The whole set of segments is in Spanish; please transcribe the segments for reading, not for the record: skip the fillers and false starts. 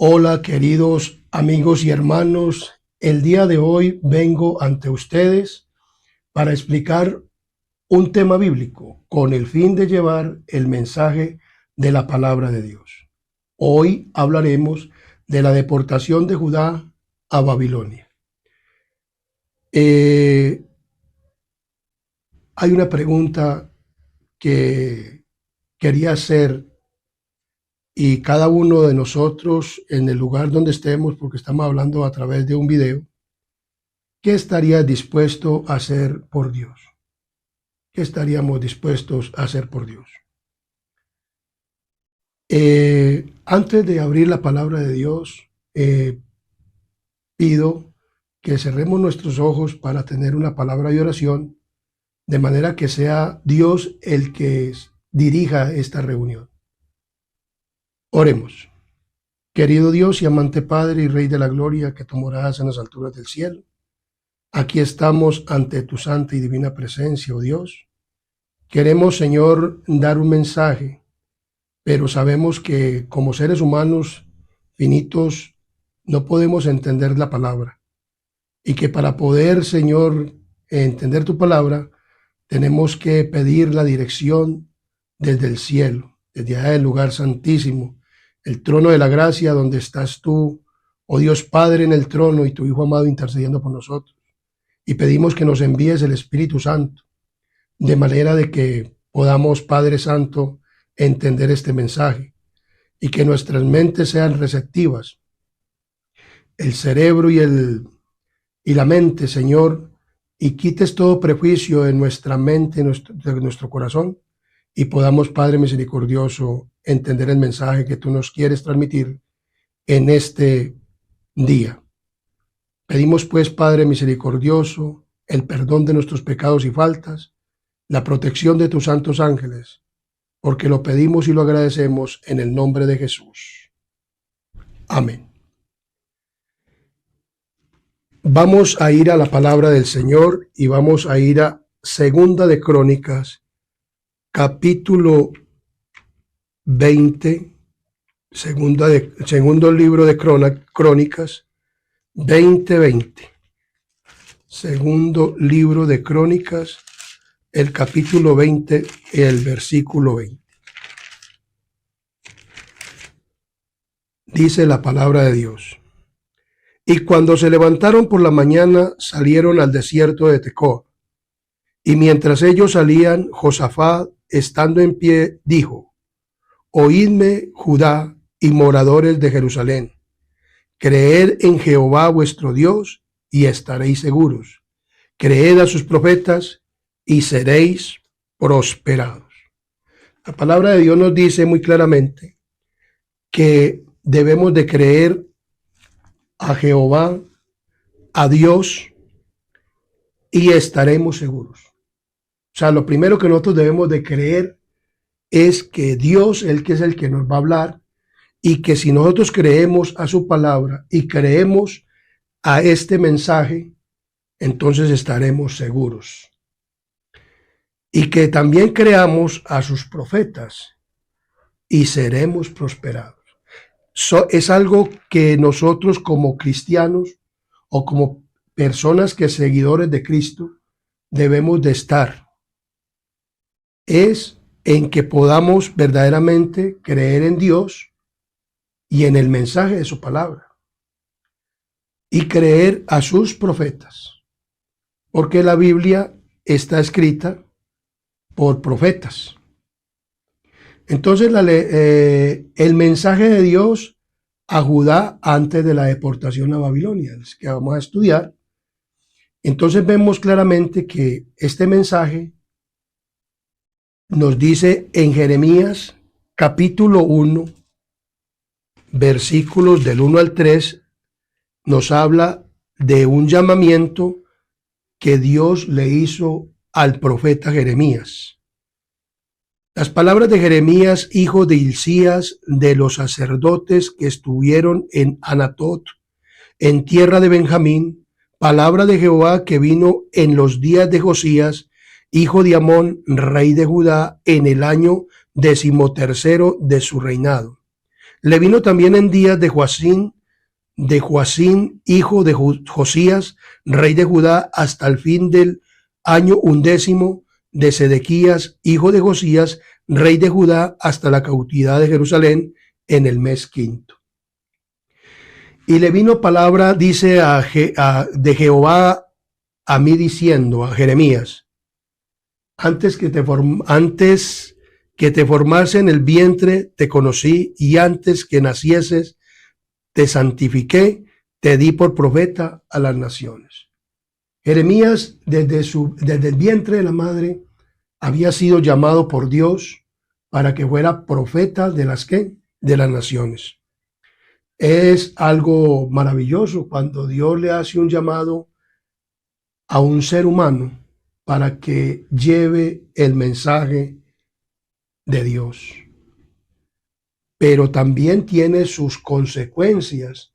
Hola queridos amigos y hermanos, el día de hoy vengo ante ustedes para explicar un tema bíblico con el fin de llevar el mensaje de la palabra de Dios. Hoy hablaremos de la deportación de Judá a Babilonia. Hay una pregunta que quería hacer y cada uno de nosotros en el lugar donde estemos, porque estamos hablando a través de un video, ¿qué estaría dispuesto a hacer por Dios? ¿Qué estaríamos dispuestos a hacer por Dios? Antes de abrir la palabra de Dios, pido que cerremos nuestros ojos para tener una palabra de oración, de manera que sea Dios el que dirija esta reunión. Oremos. Querido Dios y amante Padre y Rey de la Gloria, que tú moras en las alturas del cielo, aquí estamos ante tu santa y divina presencia, oh Dios. Queremos, Señor, dar un mensaje, pero sabemos que como seres humanos finitos no podemos entender la palabra. Y que para poder, Señor, entender tu palabra, tenemos que pedir la dirección desde el cielo, desde allá del lugar santísimo, el trono de la gracia donde estás tú, oh Dios Padre en el trono y tu Hijo amado intercediendo por nosotros. Y pedimos que nos envíes el Espíritu Santo, de manera de que podamos, Padre Santo, entender este mensaje y que nuestras mentes sean receptivas. El cerebro y la mente, Señor, y quites todo prejuicio en nuestra mente, de nuestro corazón, y podamos, Padre misericordioso, entender el mensaje que tú nos quieres transmitir en este día. Pedimos pues, Padre misericordioso, el perdón de nuestros pecados y faltas, la protección de tus santos ángeles, porque lo pedimos y lo agradecemos en el nombre de Jesús. Amén. Vamos a ir a la palabra del Señor y vamos a ir a Segunda de Crónicas, capítulo 20, segundo libro de Crónicas, 20:20. Segundo libro de Crónicas, el capítulo 20, el versículo 20. Dice la palabra de Dios. Y cuando se levantaron por la mañana, salieron al desierto de Tecoa. Y mientras ellos salían, Josafat, estando en pie, dijo: Oídme, Judá y moradores de Jerusalén, creed en Jehová vuestro Dios y estaréis seguros. Creed a sus profetas y seréis prosperados. La palabra de Dios nos dice muy claramente que debemos de creer a Jehová, a Dios, y estaremos seguros. O sea, lo primero que nosotros debemos de creer es que Dios, el que es el que nos va a hablar, y que si nosotros creemos a su palabra y creemos a este mensaje, entonces estaremos seguros. Y que también creamos a sus profetas y seremos prosperados. Es algo que nosotros como cristianos o como personas que seguidores de Cristo debemos de estar. Es en que podamos verdaderamente creer en Dios y en el mensaje de su palabra. Y creer a sus profetas. Porque la Biblia está escrita por profetas. Entonces el mensaje de Dios a Judá antes de la deportación a Babilonia, es que vamos a estudiar. Entonces vemos claramente que este mensaje nos dice en Jeremías capítulo 1, versículos del 1 al 3, nos habla de un llamamiento que Dios le hizo al profeta Jeremías. Las palabras de Jeremías, hijo de Hilcías, de los sacerdotes que estuvieron en Anatot, en tierra de Benjamín, palabra de Jehová que vino en los días de Josías, hijo de Amón, rey de Judá, en el año 13º de su reinado. Le vino también en días de Joacín, hijo de Josías, rey de Judá, hasta el fin del año 11 de Sedequías, hijo de Josías, rey de Judá, hasta la cautividad de Jerusalén, en el mes quinto. Y le vino palabra, dice, de Jehová a mí diciendo, a Jeremías, antes que te formase en el vientre, te conocí, y antes que nacieses, te santifiqué, te di por profeta a las naciones. Jeremías, desde el vientre de la madre, había sido llamado por Dios para que fuera profeta de las naciones. Es algo maravilloso cuando Dios le hace un llamado a un ser humano para que lleve el mensaje de Dios. Pero también tiene sus consecuencias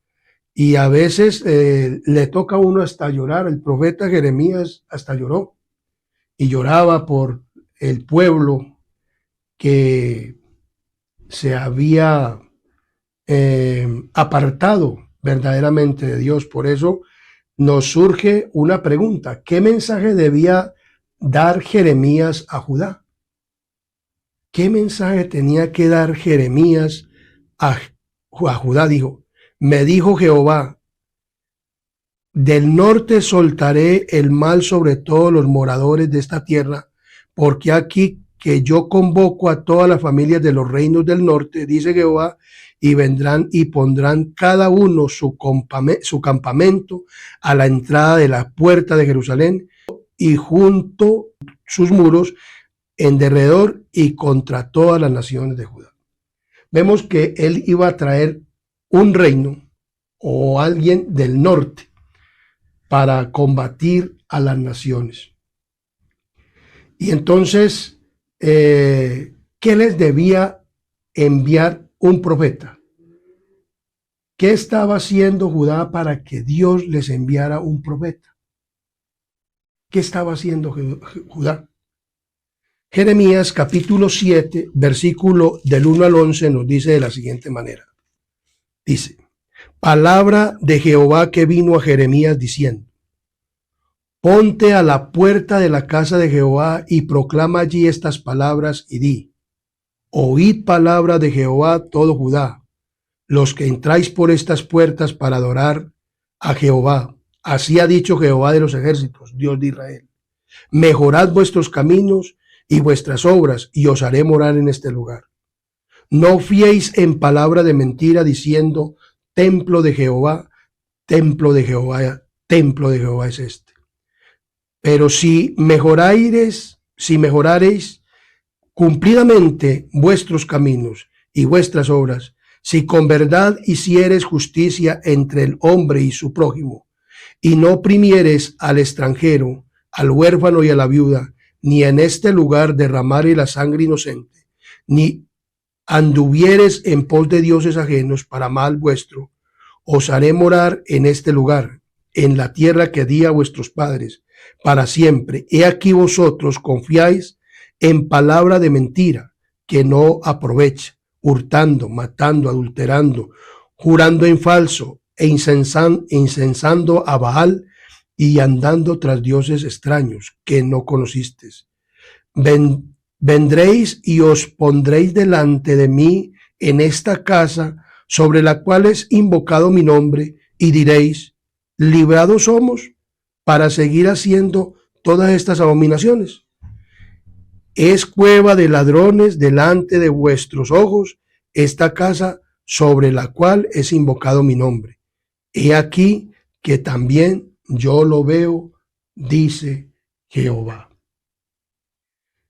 y a veces le toca a uno hasta llorar. El profeta Jeremías hasta lloró y lloraba por el pueblo que se había apartado verdaderamente de Dios. Por eso nos surge una pregunta: ¿qué mensaje debía dar Jeremías a Judá? ¿Qué mensaje tenía que dar Jeremías a Judá? Me dijo Jehová, del norte soltaré el mal sobre todos los moradores de esta tierra, porque aquí que yo convoco a todas las familias de los reinos del norte, dice Jehová, y vendrán y pondrán cada uno su campamento a la entrada de la puerta de Jerusalén y junto sus muros en derredor y contra todas las naciones de Judá. Vemos que él iba a traer un reino o alguien del norte para combatir a las naciones. Y entonces, ¿qué les debía enviar un profeta? ¿Qué estaba haciendo Judá para que Dios les enviara un profeta? ¿Qué estaba haciendo Judá? Jeremías capítulo 7, versículo del 1 al 11 nos dice de la siguiente manera. Dice, palabra de Jehová que vino a Jeremías diciendo, ponte a la puerta de la casa de Jehová y proclama allí estas palabras y di, oíd palabra de Jehová todo Judá, los que entráis por estas puertas para adorar a Jehová. Así ha dicho Jehová de los ejércitos, Dios de Israel. Mejorad vuestros caminos y vuestras obras, y os haré morar en este lugar. No fiéis en palabra de mentira, diciendo, templo de Jehová, templo de Jehová, templo de Jehová es este. Pero si mejorareis cumplidamente vuestros caminos y vuestras obras, si con verdad hicieres justicia entre el hombre y su prójimo, y no oprimieres al extranjero, al huérfano y a la viuda, ni en este lugar derramares la sangre inocente, ni anduvieres en pos de dioses ajenos para mal vuestro, os haré morar en este lugar, en la tierra que di a vuestros padres, para siempre. He aquí vosotros confiáis en palabra de mentira, que no aprovecha, hurtando, matando, adulterando, jurando en falso, e incensando a Baal, y andando tras dioses extraños que no conocisteis. Vendréis y os pondréis delante de mí en esta casa sobre la cual es invocado mi nombre, y diréis, librados somos para seguir haciendo todas estas abominaciones. Es cueva de ladrones delante de vuestros ojos esta casa sobre la cual es invocado mi nombre. He aquí que también yo lo veo, dice Jehová.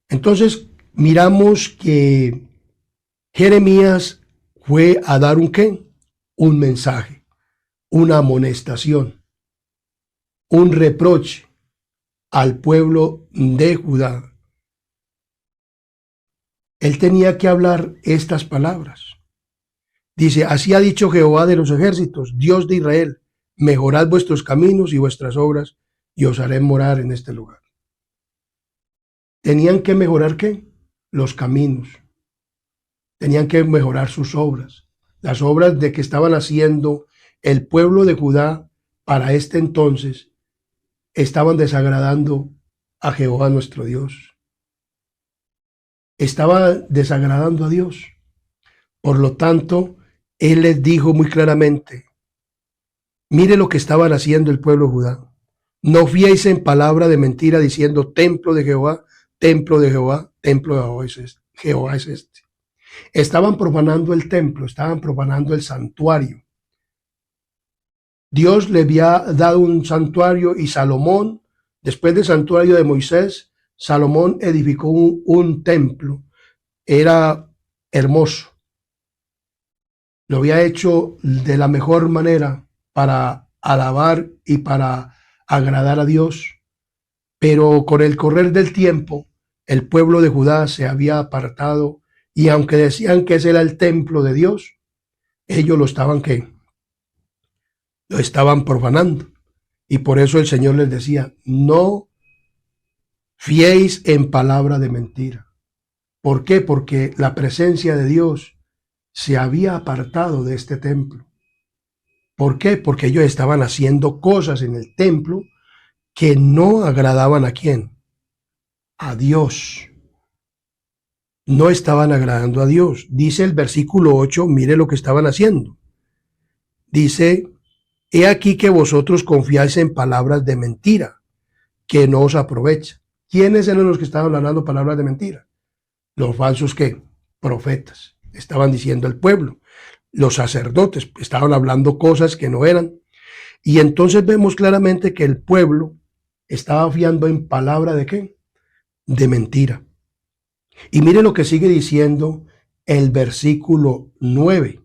Entonces miramos que Jeremías fue a dar un mensaje, una amonestación, un reproche al pueblo de Judá. Él tenía que hablar estas palabras. Dice, así ha dicho Jehová de los ejércitos, Dios de Israel, mejorad vuestros caminos y vuestras obras, y os haré morar en este lugar. ¿Tenían que mejorar qué? Los caminos. Tenían que mejorar sus obras. las obras de que estaban haciendo el pueblo de Judá para este entonces, estaban desagradando a Jehová nuestro Dios. Estaba desagradando a Dios. Por lo tanto, Él les dijo muy claramente, mire lo que estaban haciendo el pueblo de Judá. No fiéis en palabra de mentira diciendo templo de Jehová, templo de Jehová, templo de Jehová es este. Jehová es este. Estaban profanando el templo, estaban profanando el santuario. Dios le había dado un santuario y Salomón, después del santuario de Moisés, Salomón edificó un templo. Era hermoso. Lo había hecho de la mejor manera para alabar y para agradar a Dios. Pero con el correr del tiempo, el pueblo de Judá se había apartado y aunque decían que ese era el templo de Dios, ellos lo estaban profanando. Y por eso el Señor les decía, no fiéis en palabra de mentira. ¿Por qué? Porque la presencia de Dios se había apartado de este templo. ¿Por qué? Porque ellos estaban haciendo cosas en el templo que no agradaban a quién, a Dios. No estaban agradando a Dios. Dice el versículo 8, mire lo que estaban haciendo. Dice, he aquí que vosotros confiáis en palabras de mentira, que no os aprovecha. ¿Quiénes eran los que estaban hablando palabras de mentira? Los falsos ¿qué? Profetas. Estaban diciendo al pueblo. Los sacerdotes estaban hablando cosas que no eran. Y entonces vemos claramente que el pueblo estaba fiando en palabra de ¿qué? De mentira. Y mire lo que sigue diciendo el versículo 9.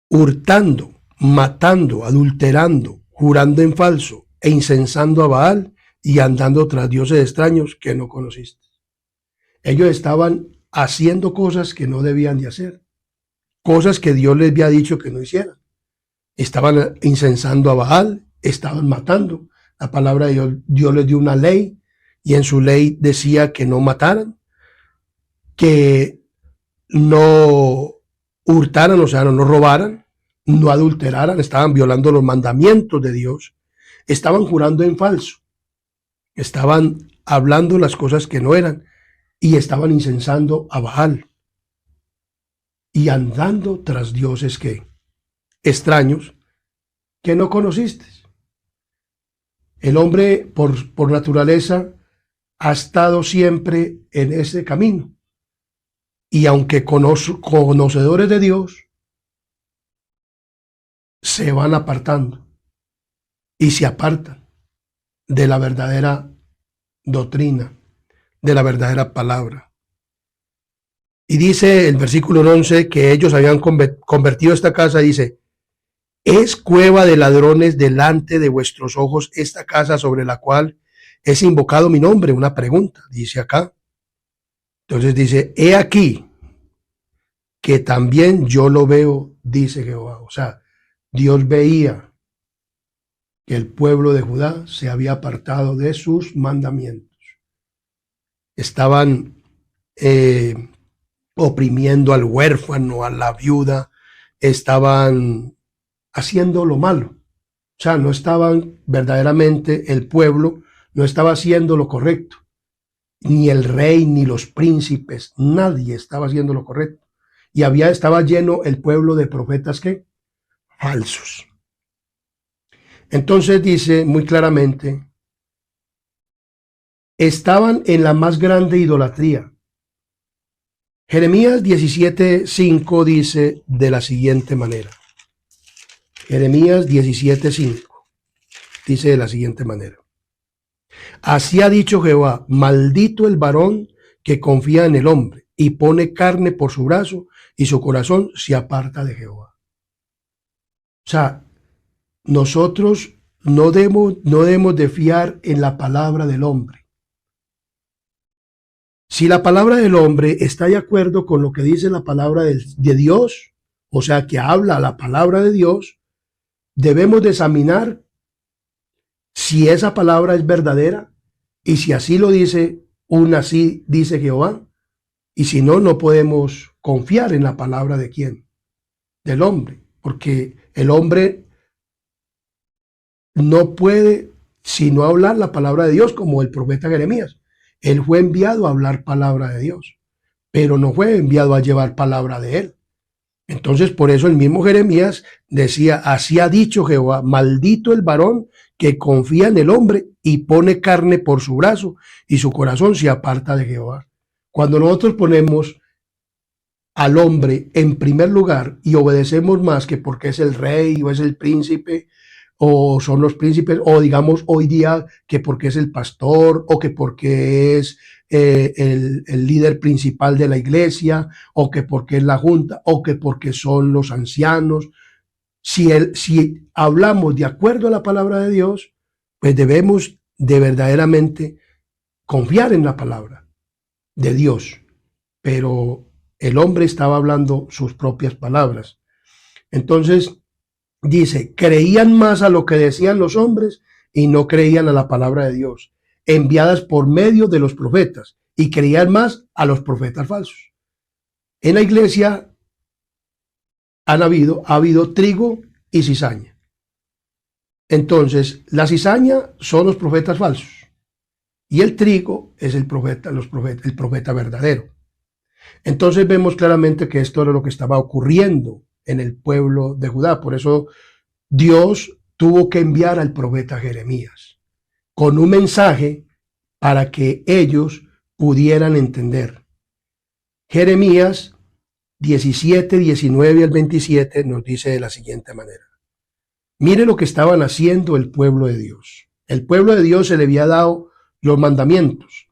Hurtando, matando, adulterando, jurando en falso e incensando a Baal y andando tras dioses extraños que no conociste. Ellos estaban haciendo cosas que no debían de hacer, cosas que Dios les había dicho que no hicieran. Estaban incensando a Baal, estaban matando. La palabra de Dios les dio una ley y en su ley decía que no mataran, que no hurtaran, o sea, no robaran, no adulteraran, estaban violando los mandamientos de Dios, estaban jurando en falso, estaban hablando las cosas que no eran y estaban incensando a Baal y andando tras dioses que extraños que no conociste. El hombre por naturaleza ha estado siempre en ese camino. Y aunque conocedores de Dios, se van apartando y se apartan de la verdadera doctrina, de la verdadera palabra. Y dice el versículo 11 que ellos habían convertido esta casa, dice, es cueva de ladrones delante de vuestros ojos esta casa sobre la cual es invocado mi nombre. Una pregunta, dice acá. Entonces dice, he aquí que también yo lo veo, dice Jehová. O sea, Dios veía que el pueblo de Judá se había apartado de sus mandamientos. Estaban oprimiendo al huérfano, a la viuda, estaban haciendo lo malo. O sea, no estaban verdaderamente, el pueblo no estaba haciendo lo correcto. Ni el rey, ni los príncipes, nadie estaba haciendo lo correcto. Y estaba lleno el pueblo de profetas ¿qué? Falsos. Entonces dice muy claramente, estaban en la más grande idolatría. Jeremías 17:5 dice de la siguiente manera. Jeremías 17:5 dice de la siguiente manera. Así ha dicho Jehová, maldito el varón que confía en el hombre y pone carne por su brazo y su corazón se aparta de Jehová. O sea, nosotros no debemos de fiar en la palabra del hombre. Si la palabra del hombre está de acuerdo con lo que dice la palabra de Dios, o sea, que habla la palabra de Dios, debemos de examinar si esa palabra es verdadera y si así lo dice, así dice Jehová, Y si no, no podemos confiar en la palabra de quién, del hombre, porque el hombre no puede sino hablar la palabra de Dios, como el profeta Jeremías. Él fue enviado a hablar palabra de Dios, pero no fue enviado a llevar palabra de él. Entonces, por eso el mismo Jeremías decía, así ha dicho Jehová, maldito el varón que confía en el hombre y pone carne por su brazo y su corazón se aparta de Jehová. Cuando nosotros ponemos al hombre en primer lugar y obedecemos más que porque es el rey o es el príncipe o son los príncipes, o digamos hoy día que porque es el pastor o que porque es el líder principal de la iglesia o que porque es la junta o que porque son los ancianos. Si hablamos de acuerdo a la palabra de Dios, pues debemos de verdaderamente confiar en la palabra de Dios. Pero el hombre estaba hablando sus propias palabras. Entonces, dice, creían más a lo que decían los hombres y no creían a la palabra de Dios, enviadas por medio de los profetas, y creían más a los profetas falsos. En la iglesia ha habido trigo y cizaña. Entonces, la cizaña son los profetas falsos y el trigo es el profeta verdadero. Entonces vemos claramente que esto era lo que estaba ocurriendo en el pueblo de Judá. Por eso Dios tuvo que enviar al profeta Jeremías con un mensaje para que ellos pudieran entender. Jeremías 17, 19 al 27 nos dice de la siguiente manera. Mire lo que estaban haciendo el pueblo de Dios. El pueblo de Dios se le había dado los mandamientos.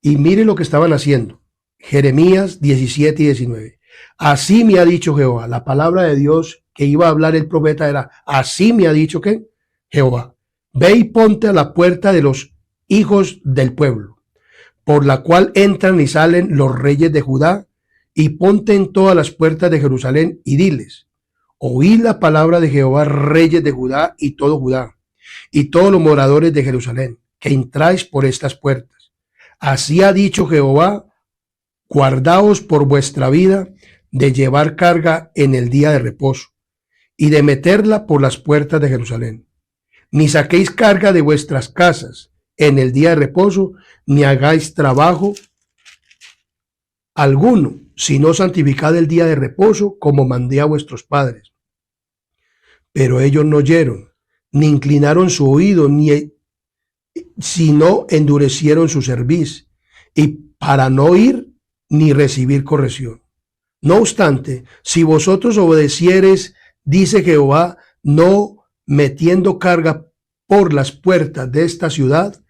Y mire lo que estaban haciendo. Jeremías 17 y 19. Así me ha dicho Jehová. La palabra de Dios que iba a hablar el profeta era, así me ha dicho que Jehová. Ve y ponte a la puerta de los hijos del pueblo, por la cual entran y salen los reyes de Judá, y ponte en todas las puertas de Jerusalén y diles, oíd la palabra de Jehová, reyes de Judá y todo Judá, y todos los moradores de Jerusalén, que entráis por estas puertas. Así ha dicho Jehová, guardaos por vuestra vida de llevar carga en el día de reposo, y de meterla por las puertas de Jerusalén. Ni saquéis carga de vuestras casas en el día de reposo, ni hagáis trabajo alguno, sino santificad el día de reposo, como mandé a vuestros padres. Pero ellos no oyeron, ni inclinaron su oído, sino endurecieron su cerviz, y para no oír ni recibir corrección. No obstante, si vosotros obedeciereis, dice Jehová, no metiendo carga por las puertas de esta ciudad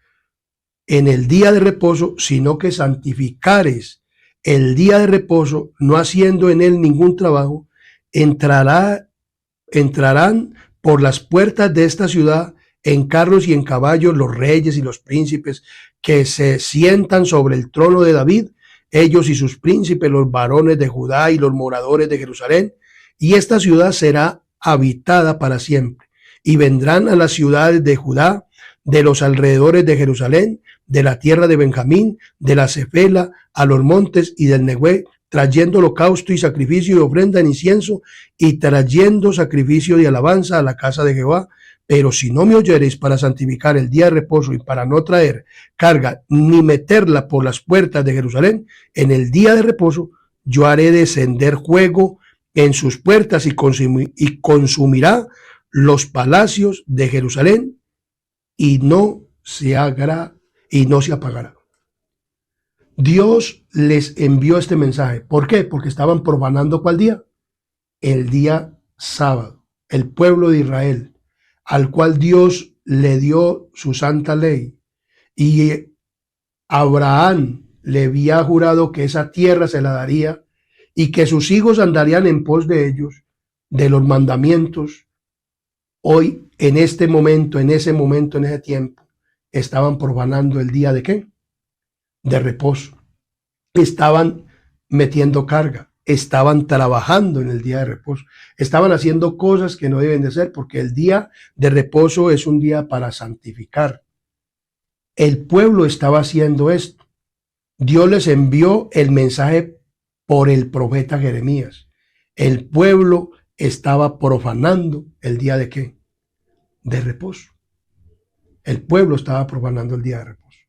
en el día de reposo, sino que santificares el día de reposo, no haciendo en él ningún trabajo, entrarán por las puertas de esta ciudad en carros y en caballos los reyes y los príncipes que se sientan sobre el trono de David, ellos y sus príncipes, los varones de Judá y los moradores de Jerusalén, y esta ciudad será habitada para siempre. Y vendrán a las ciudades de Judá, de los alrededores de Jerusalén, de la tierra de Benjamín, de la Cefela, a los montes y del Negué, trayendo holocausto y sacrificio y ofrenda en incienso, y trayendo sacrificio de alabanza a la casa de Jehová. Pero si no me oyereis para santificar el día de reposo y para no traer carga ni meterla por las puertas de Jerusalén, en el día de reposo yo haré descender fuego en sus puertas y consumirá los palacios de Jerusalén y no se apagará. Dios les envió este mensaje. ¿Por qué? Porque estaban profanando ¿cuál día? El día sábado. El pueblo de Israel, al cual Dios le dio su santa ley, y Abraham le había jurado que esa tierra se la daría y que sus hijos andarían en pos de ellos, de los mandamientos. Hoy, en este momento, en ese tiempo, estaban profanando el día de ¿qué? De reposo. Estaban metiendo carga, estaban trabajando en el día de reposo, estaban haciendo cosas que no deben de ser, porque el día de reposo es un día para santificar. El pueblo estaba haciendo esto. Dios les envió el mensaje por el profeta Jeremías. El pueblo estaba profanando el día de ¿qué? De reposo. El pueblo estaba profanando el día de reposo.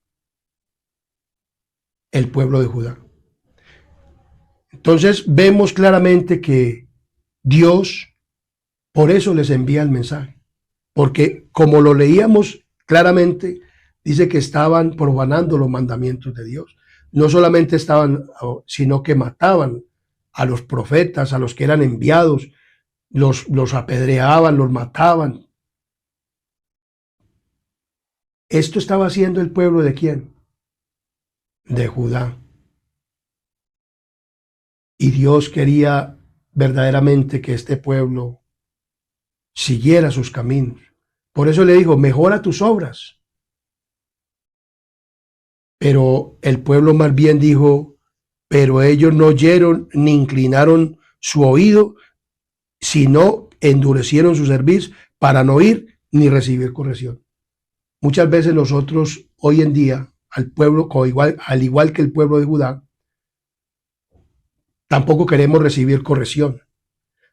El pueblo de Judá. Entonces vemos claramente que Dios por eso les envía el mensaje. Porque como lo leíamos claramente, dice que estaban profanando los mandamientos de Dios. No solamente estaban, sino que mataban a los profetas, a los que eran enviados, los apedreaban, los mataban. Esto estaba haciendo el pueblo de ¿quién? De Judá. Y Dios quería verdaderamente que este pueblo siguiera sus caminos. Por eso le dijo, mejora tus obras. Pero el pueblo más bien dijo, pero ellos no oyeron ni inclinaron su oído, sino endurecieron su cerviz para no oír ni recibir corrección. Muchas veces nosotros hoy en día, al pueblo, al igual que el pueblo de Judá, tampoco queremos recibir corrección,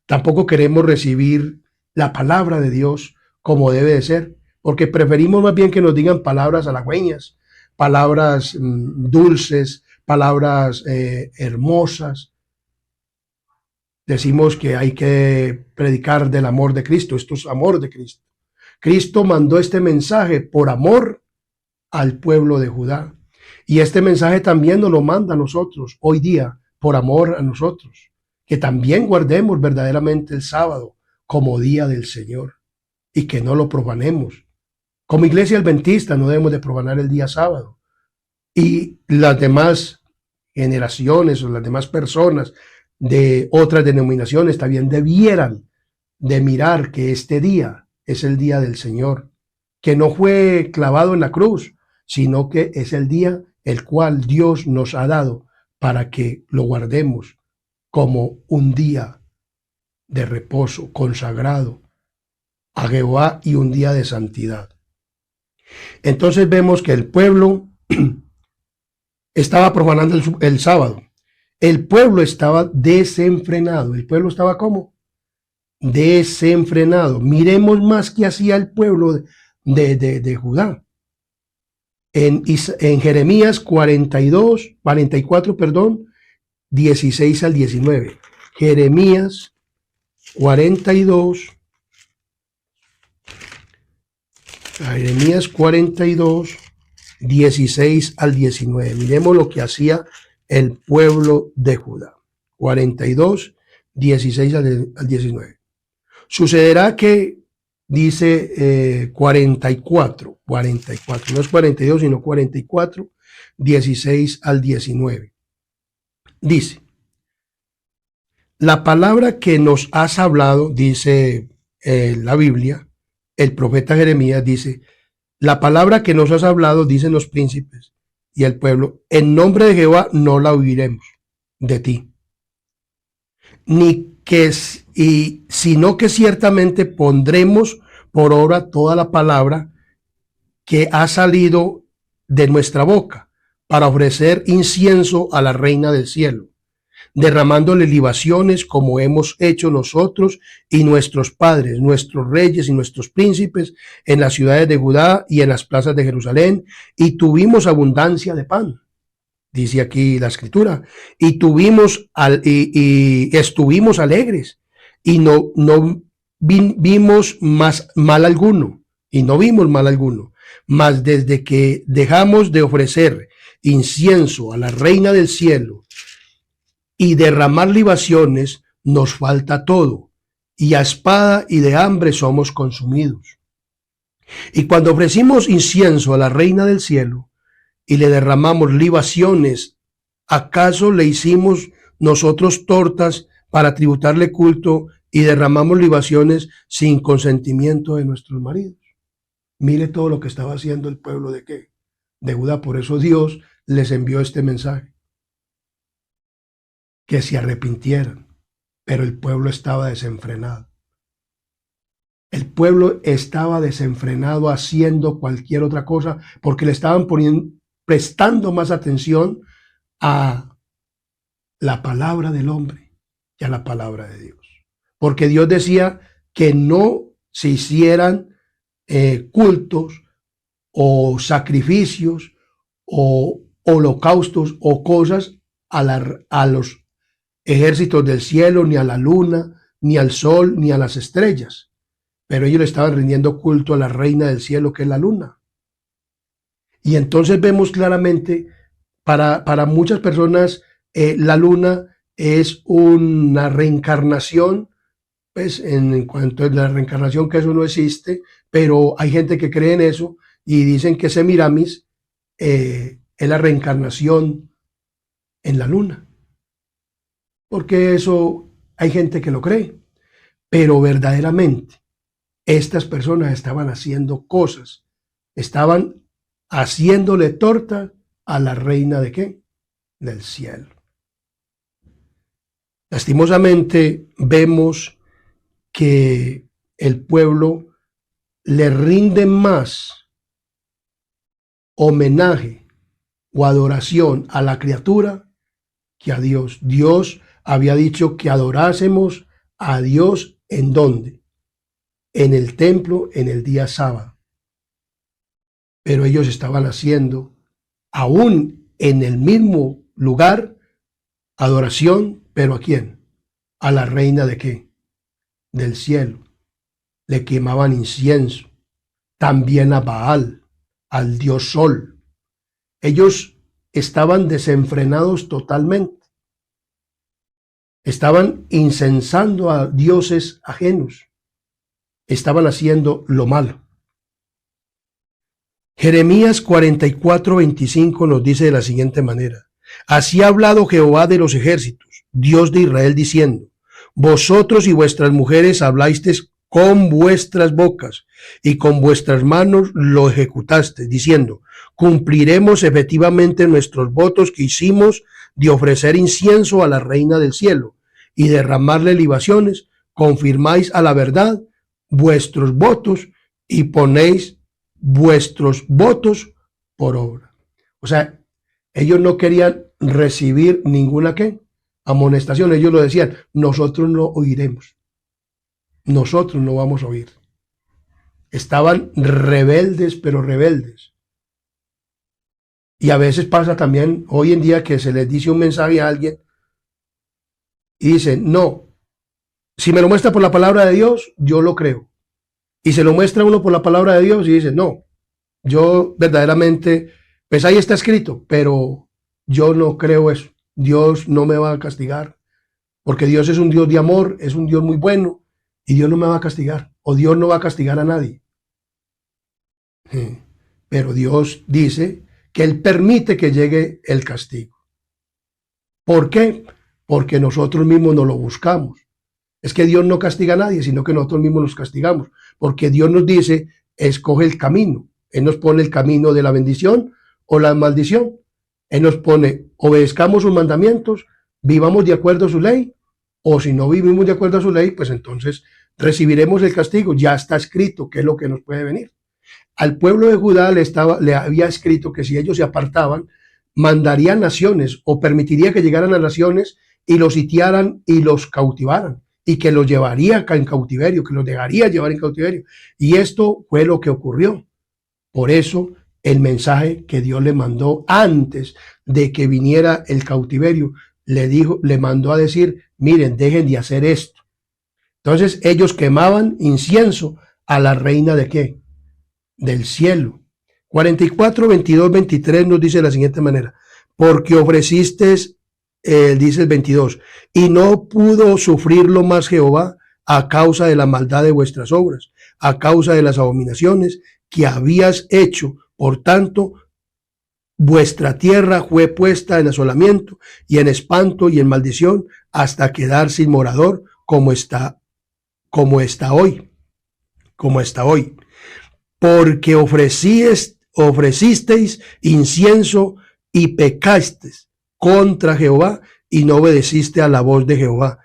tampoco queremos recibir la palabra de Dios como debe de ser, porque preferimos más bien que nos digan palabras halagüeñas, palabras dulces, palabras hermosas. Decimos que hay que predicar del amor de Cristo. Esto es amor de Cristo. Cristo mandó este mensaje por amor al pueblo de Judá. Y este mensaje también nos lo manda a nosotros hoy día por amor a nosotros. Que también guardemos verdaderamente el sábado como día del Señor y que no lo profanemos. Como iglesia adventista no debemos de profanar el día sábado. Y las demás generaciones o las demás personas de otras denominaciones también debieran de mirar que este día es el día del Señor, que no fue clavado en la cruz, sino que es el día el cual Dios nos ha dado para que lo guardemos como un día de reposo consagrado a Jehová y un día de santidad. Entonces vemos que el pueblo estaba profanando el sábado. El pueblo estaba desenfrenado. ¿El pueblo estaba cómo? Desenfrenado. Miremos más que hacía el pueblo de Judá. En Jeremías 44, 16 al 19. Jeremías 42. Jeremías 42, 16 al 19. Miremos lo que hacía el pueblo de Judá. 42, 16 al 19. Sucederá que dice 44, no es 42, sino 44, 16 al 19. Dice, la palabra que nos has hablado, dice la Biblia, el profeta Jeremías dice, la palabra que nos has hablado, dicen los príncipes y el pueblo, en nombre de Jehová no la oiremos de ti. Sino que ciertamente pondremos por obra toda la palabra que ha salido de nuestra boca para ofrecer incienso a la reina del cielo, derramándole libaciones como hemos hecho nosotros y nuestros padres, nuestros reyes y nuestros príncipes en las ciudades de Judá y en las plazas de Jerusalén, y tuvimos abundancia de pan. Dice aquí la escritura, y estuvimos alegres y no vimos mal alguno, mas desde que dejamos de ofrecer incienso a la reina del cielo y derramar libaciones, nos falta todo, y a espada y de hambre somos consumidos. Y cuando ofrecimos incienso a la reina del cielo y le derramamos libaciones, ¿acaso le hicimos nosotros tortas para tributarle culto y derramamos libaciones sin consentimiento de nuestros maridos? Mire todo lo que estaba haciendo el pueblo de ¿qué? De Judá. Por eso Dios les envió este mensaje, que se arrepintieran, pero el pueblo estaba desenfrenado. El pueblo estaba desenfrenado haciendo cualquier otra cosa porque le estaban prestando más atención a la palabra del hombre y a la palabra de Dios. Porque Dios decía que no se hicieran cultos o sacrificios o holocaustos o cosas a los ejércitos del cielo, ni a la luna, ni al sol, ni a las estrellas. Pero ellos le estaban rindiendo culto a la reina del cielo, que es la luna. Y entonces vemos claramente, para muchas personas, la luna es una reencarnación, pues en cuanto a la reencarnación, que eso no existe, pero hay gente que cree en eso y dicen que Semiramis es la reencarnación en la luna. Porque eso hay gente que lo cree, pero verdaderamente estas personas estaban haciendo cosas, estaban haciéndole torta a la reina de qué? Del cielo. Lastimosamente vemos que el pueblo le rinde más homenaje o adoración a la criatura que a Dios. Dios había dicho que adorásemos a Dios ¿en dónde? En el templo, en el día sábado. Pero ellos estaban haciendo, aún en el mismo lugar, adoración, pero ¿a quién? A la reina de qué? Del cielo. Le quemaban incienso, también a Baal, al dios Sol. Ellos estaban desenfrenados totalmente. Estaban incensando a dioses ajenos. Estaban haciendo lo malo. Jeremías 44:25 nos dice de la siguiente manera: así ha hablado Jehová de los ejércitos, Dios de Israel, diciendo: vosotros y vuestras mujeres hablasteis con vuestras bocas y con vuestras manos lo ejecutaste, diciendo: cumpliremos efectivamente nuestros votos que hicimos de ofrecer incienso a la reina del cielo y derramarle libaciones. Confirmáis a la verdad vuestros votos y ponéis vuestros votos por obra. O sea, ellos no querían recibir ninguna ¿qué? Amonestación. Ellos lo decían: nosotros no oiremos, nosotros no vamos a oír. Estaban rebeldes, pero rebeldes. Y a veces pasa también hoy en día que se les dice un mensaje a alguien y dicen: no, si me lo muestra por la palabra de Dios, yo lo creo. Y se lo muestra uno por la palabra de Dios y dice: no, yo verdaderamente, pues ahí está escrito, pero yo no creo eso. Dios no me va a castigar, porque Dios es un Dios de amor, es un Dios muy bueno, y Dios no me va a castigar, o Dios no va a castigar a nadie. Pero Dios dice que Él permite que llegue el castigo. ¿Por qué? Porque nosotros mismos no lo buscamos. Es que Dios no castiga a nadie, sino que nosotros mismos nos castigamos, porque Dios nos dice: escoge el camino. Él nos pone el camino de la bendición o la maldición. Él nos pone: obedezcamos sus mandamientos, vivamos de acuerdo a su ley, o si no vivimos de acuerdo a su ley, pues entonces recibiremos el castigo. Ya está escrito qué es lo que nos puede venir. Al pueblo de Judá le había escrito que si ellos se apartaban, mandaría naciones o permitiría que llegaran a naciones y los sitiaran y los cautivaran, y que los llevaría en cautiverio, que los dejaría llevar en cautiverio. Y esto fue lo que ocurrió. Por eso el mensaje que Dios le mandó antes de que viniera el cautiverio, le mandó a decir: miren, dejen de hacer esto. Entonces ellos quemaban incienso a la reina de qué? Del cielo. 44, 22, 23 nos dice de la siguiente manera: porque ofreciste, dice el 22, y no pudo sufrirlo más Jehová a causa de la maldad de vuestras obras, a causa de las abominaciones que habías hecho. Por tanto, vuestra tierra fue puesta en asolamiento y en espanto y en maldición hasta quedar sin morador, como está hoy. Porque ofrecisteis incienso y pecasteis contra Jehová y no obedeciste a la voz de Jehová,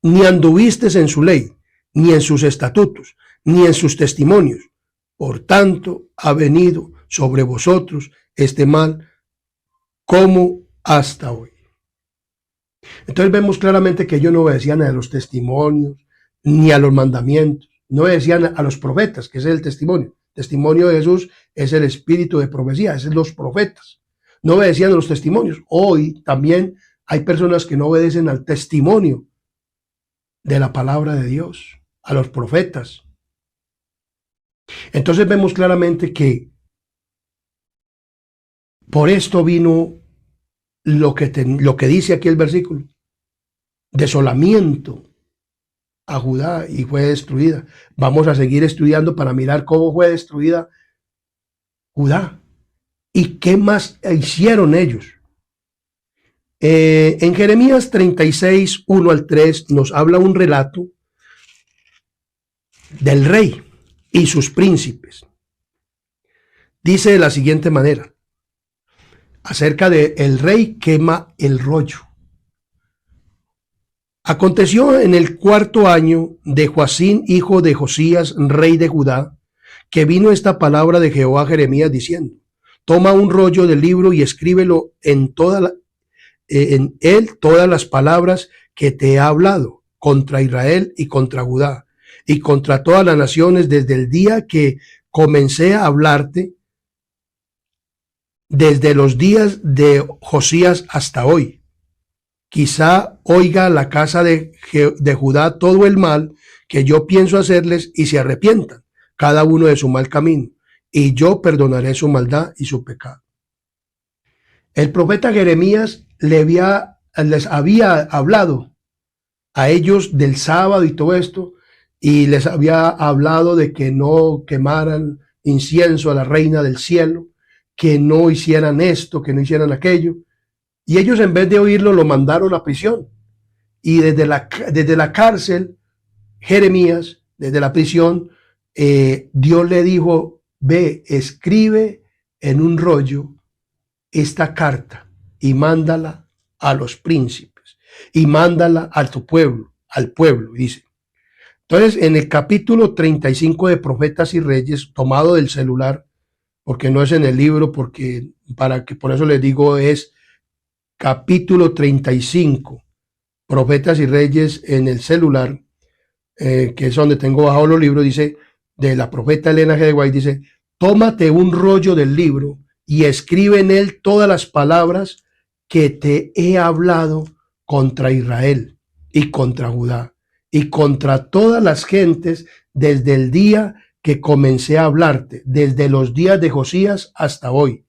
ni anduvisteis en su ley, ni en sus estatutos, ni en sus testimonios. Por tanto, ha venido sobre vosotros este mal, como hasta hoy. Entonces vemos claramente que ellos no obedecían a los testimonios ni a los mandamientos, no obedecían a los profetas, que ese es el testimonio. El testimonio de Jesús es el espíritu de profecía, esos son los profetas. No obedecían a los testimonios. Hoy también hay personas que no obedecen al testimonio de la palabra de Dios, a los profetas. Entonces vemos claramente que por esto vino lo que dice aquí el versículo: desolamiento a Judá, y fue destruida. Vamos a seguir estudiando para mirar cómo fue destruida Judá y qué más hicieron ellos. En Jeremías 36, 1 al 3, nos habla un relato del rey y sus príncipes. Dice de la siguiente manera, acerca de el rey quema el rollo. Aconteció en el 4.º año de Joacín, hijo de Josías, rey de Judá, que vino esta palabra de Jehová a Jeremías diciendo: toma un rollo del libro y escríbelo en él todas las palabras que te he hablado contra Israel y contra Judá y contra todas las naciones desde el día que comencé a hablarte, desde los días de Josías hasta hoy. Quizá oiga la casa de Judá todo el mal que yo pienso hacerles y se arrepientan, cada uno de su mal camino, y yo perdonaré su maldad y su pecado. El profeta Jeremías les había hablado a ellos del sábado y todo esto, y les había hablado de que no quemaran incienso a la reina del cielo, que no hicieran esto, que no hicieran aquello. Y ellos, en vez de oírlo, lo mandaron a prisión. Y desde la cárcel, Jeremías, desde la prisión, Dios le dijo: ve, escribe en un rollo esta carta y mándala a los príncipes y mándala a tu pueblo, al pueblo, dice. Entonces, en el capítulo 35 de Profetas y Reyes, tomado del celular, porque no es en el libro, por eso les digo, es capítulo 35, Profetas y Reyes en el celular, que es donde tengo bajo los libros, dice, de la profeta Elena G. de White, dice: tómate un rollo del libro y escribe en él todas las palabras que te he hablado contra Israel y contra Judá y contra todas las gentes desde el día que comencé a hablarte, desde los días de Josías hasta hoy.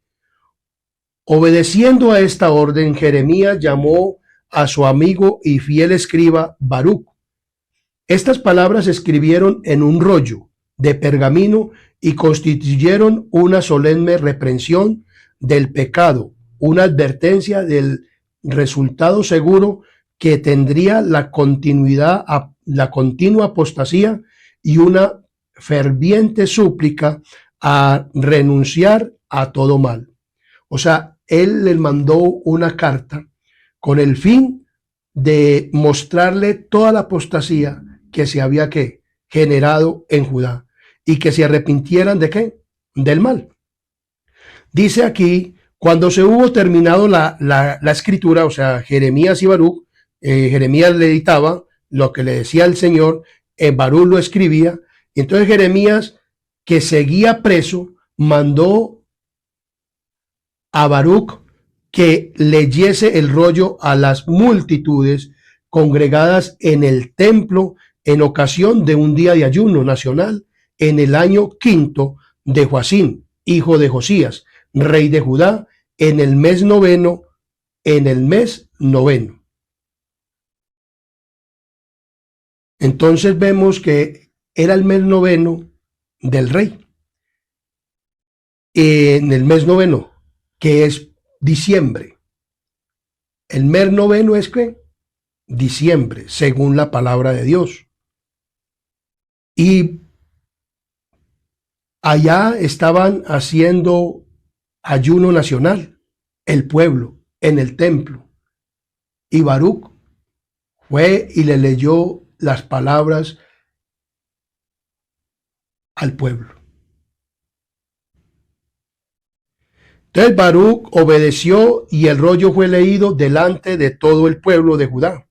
Obedeciendo a esta orden, Jeremías llamó a su amigo y fiel escriba Baruc. Estas palabras se escribieron en un rollo de pergamino y constituyeron una solemne reprensión del pecado, una advertencia del resultado seguro que tendría la continua apostasía y una ferviente súplica a renunciar a todo mal. O sea, él les mandó una carta con el fin de mostrarle toda la apostasía que se había generado en Judá y que se arrepintieran de ¿qué? Del mal. Dice aquí, cuando se hubo terminado la escritura, o sea, Jeremías y Baruc, Jeremías le editaba lo que le decía el Señor, Baruc lo escribía, y entonces Jeremías, que seguía preso, mandó a Baruc que leyese el rollo a las multitudes congregadas en el templo en ocasión de un día de ayuno nacional en el año 5 de Joacín, hijo de Josías, rey de Judá, en el mes noveno. Entonces vemos que era el mes noveno del rey. En el mes noveno, que es diciembre. El mes noveno es ¿qué? Diciembre, según la palabra de Dios. Y allá estaban haciendo ayuno nacional, el pueblo, en el templo. Y Baruc fue y le leyó las palabras al pueblo. Entonces Baruch obedeció y el rollo fue leído delante de todo el pueblo de Judá.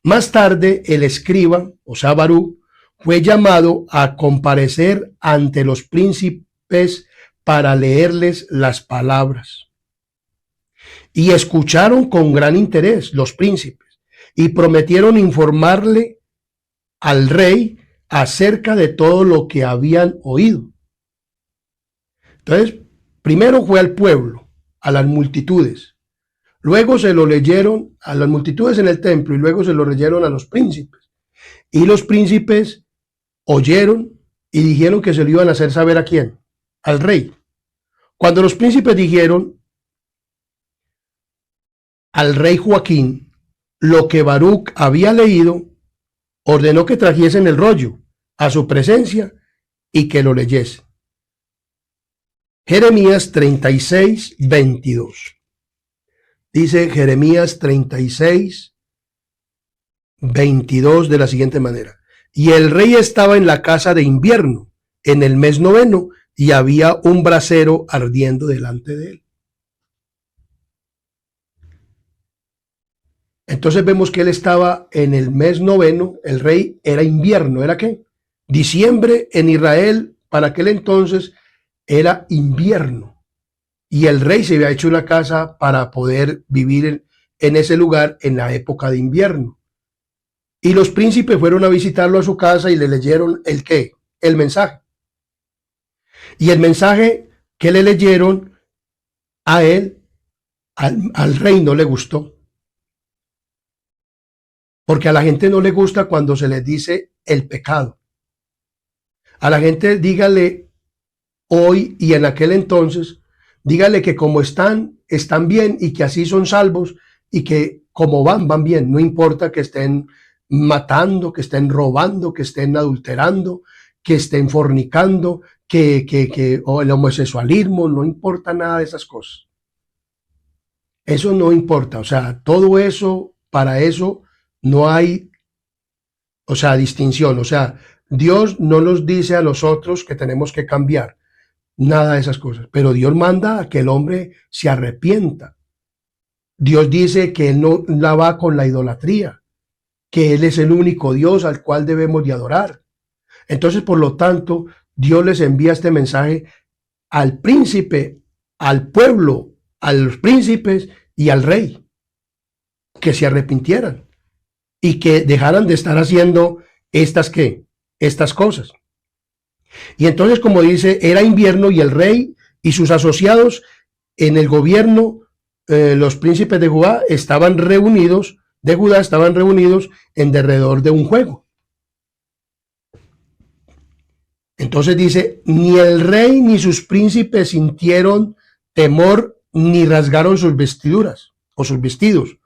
Más tarde el escriba, o sea Baruch, fue llamado a comparecer ante los príncipes para leerles las palabras. Y escucharon con gran interés los príncipes y prometieron informarle al rey acerca de todo lo que habían oído. Entonces, primero fue al pueblo, a las multitudes. Luego se lo leyeron a las multitudes en el templo y luego se lo leyeron a los príncipes. Y los príncipes oyeron y dijeron que se lo iban a hacer saber a quién, al rey. Cuando los príncipes dijeron al rey Joaquín lo que Baruch había leído, ordenó que trajesen el rollo a su presencia y que lo leyese. Jeremías 36, 22. Dice Jeremías 36, 22 de la siguiente manera. Y el rey estaba en la casa de invierno, en el mes 9, y había un brasero ardiendo delante de él. Entonces vemos que él estaba en el mes 9, el rey era invierno, ¿era qué? Diciembre en Israel, para aquel entonces, era invierno. Y el rey se había hecho una casa para poder vivir en ese lugar en la época de invierno. Y los príncipes fueron a visitarlo a su casa y le leyeron el qué, el mensaje. Y el mensaje que le leyeron a él, al rey no le gustó. Porque a la gente no le gusta cuando se les dice el pecado. A la gente dígale hoy y en aquel entonces, dígale que como están bien y que así son salvos y que como van bien. No importa que estén matando, que estén robando, que estén adulterando, que estén fornicando, o el homosexualismo, no importa nada de esas cosas. Eso no importa, o sea, todo eso, para eso no hay, o sea, distinción, o sea, Dios no nos dice a nosotros que tenemos que cambiar, nada de esas cosas, pero Dios manda a que el hombre se arrepienta. Dios dice que Él no la va con la idolatría, que Él es el único Dios al cual debemos de adorar. Entonces, por lo tanto, Dios les envía este mensaje al príncipe, al pueblo, a los príncipes y al rey, que se arrepintieran y que dejaran de estar haciendo estas cosas. Y entonces, como dice, era invierno y el rey y sus asociados en el gobierno, los príncipes de Judá estaban reunidos en derredor de un juego. Entonces dice, ni el rey ni sus príncipes sintieron temor ni rasgaron sus vestiduras o sus vestidos.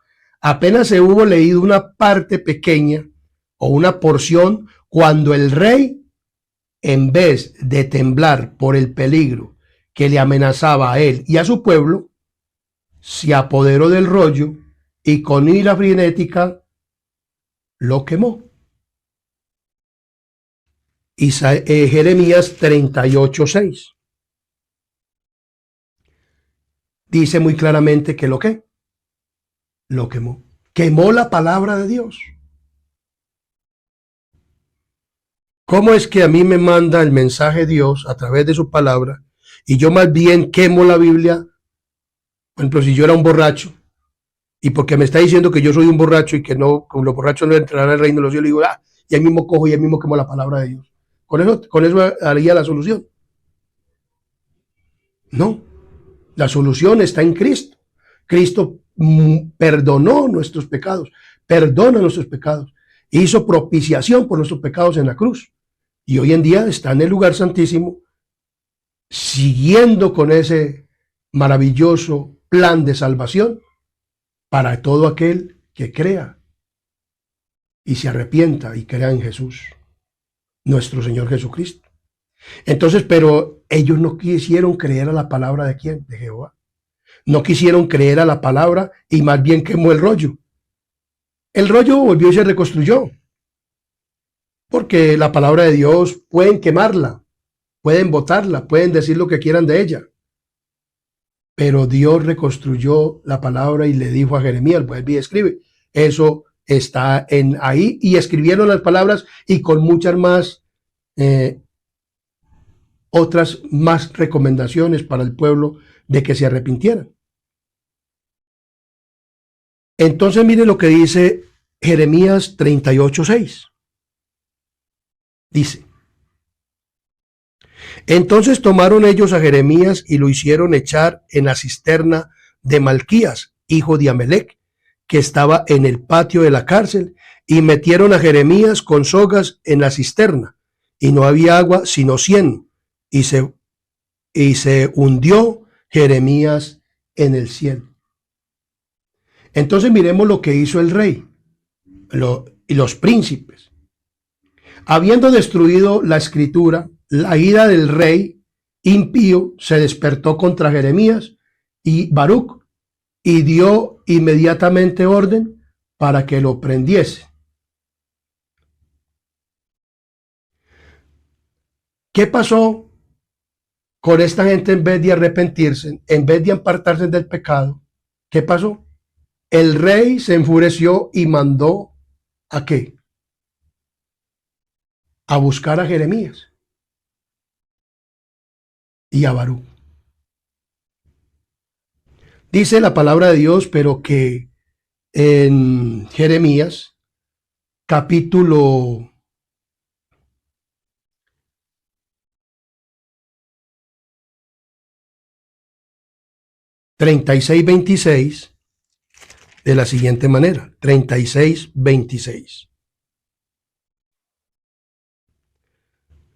Apenas se hubo leído una parte pequeña o una porción cuando el rey, en vez de temblar por el peligro que le amenazaba a él y a su pueblo, se apoderó del rollo y con ira frenética lo quemó. Jeremías 38:6 dice muy claramente que lo quemó. Quemó la palabra de Dios. ¿Cómo es que a mí me manda el mensaje Dios a través de su palabra y yo más bien quemo la Biblia? Por ejemplo, si yo era un borracho y porque me está diciendo que yo soy un borracho y que no, con los borrachos no entrarán al reino de los cielos, digo, y ahí mismo cojo y ahí mismo quemo la palabra de Dios. Con eso haría la solución. No, la solución está en Cristo. Cristo perdonó nuestros pecados, perdona nuestros pecados, hizo propiciación por nuestros pecados en la cruz. Y hoy en día está en el lugar santísimo, siguiendo con ese maravilloso plan de salvación para todo aquel que crea y se arrepienta y crea en Jesús, nuestro Señor Jesucristo. Entonces, pero ellos no quisieron creer a la palabra de quién, de Jehová. No quisieron creer a la palabra y más bien quemó el rollo. El rollo volvió y se reconstruyó. Porque la palabra de Dios pueden quemarla, pueden botarla, pueden decir lo que quieran de ella. pero Dios reconstruyó la palabra y le dijo a Jeremías, vuelve y escribe. Eso está ahí, y escribieron las palabras y con muchas más, otras más recomendaciones para el pueblo de que se arrepintieran. Entonces mire lo que dice Jeremías 38:6. Dice: entonces tomaron ellos a Jeremías y lo hicieron echar en la cisterna de Malquías, hijo de Amelec, que estaba en el patio de la cárcel, y metieron a Jeremías con sogas en la cisterna, y no había agua sino 100, y se hundió Jeremías en el cielo. Entonces miremos lo que hizo el rey y los príncipes. Habiendo destruido la escritura, la ira del rey impío se despertó contra Jeremías y Baruc, y dio inmediatamente orden para que lo prendiese. ¿Qué pasó con esta gente? En vez de arrepentirse, en vez de apartarse del pecado, ¿qué pasó? El rey se enfureció y mandó ¿a qué? A buscar a Jeremías y a Baruc. Dice la palabra de Dios, pero que en Jeremías, capítulo 36:26, de la siguiente manera: 36:26.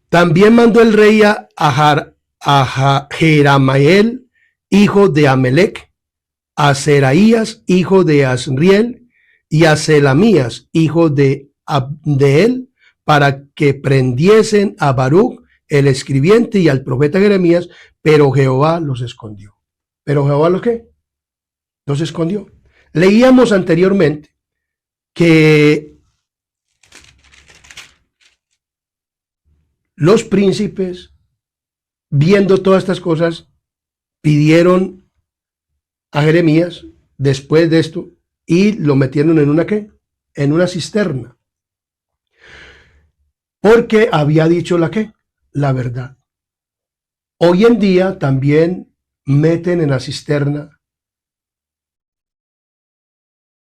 También mandó el rey a Jeramael, hijo de Amelec, a Seraías, hijo de Asriel, y a Selamías, hijo de Abdeel, para que prendiesen a Baruc, el escribiente, y al profeta Jeremías, pero Jehová los escondió. ¿Pero Jehová los qué? Los escondió. Leíamos anteriormente que los príncipes, viendo todas estas cosas, pidieron a Jeremías después de esto y lo metieron en una ¿qué? En una cisterna. Porque había dicho la ¿qué? La verdad. Hoy en día también meten en la cisterna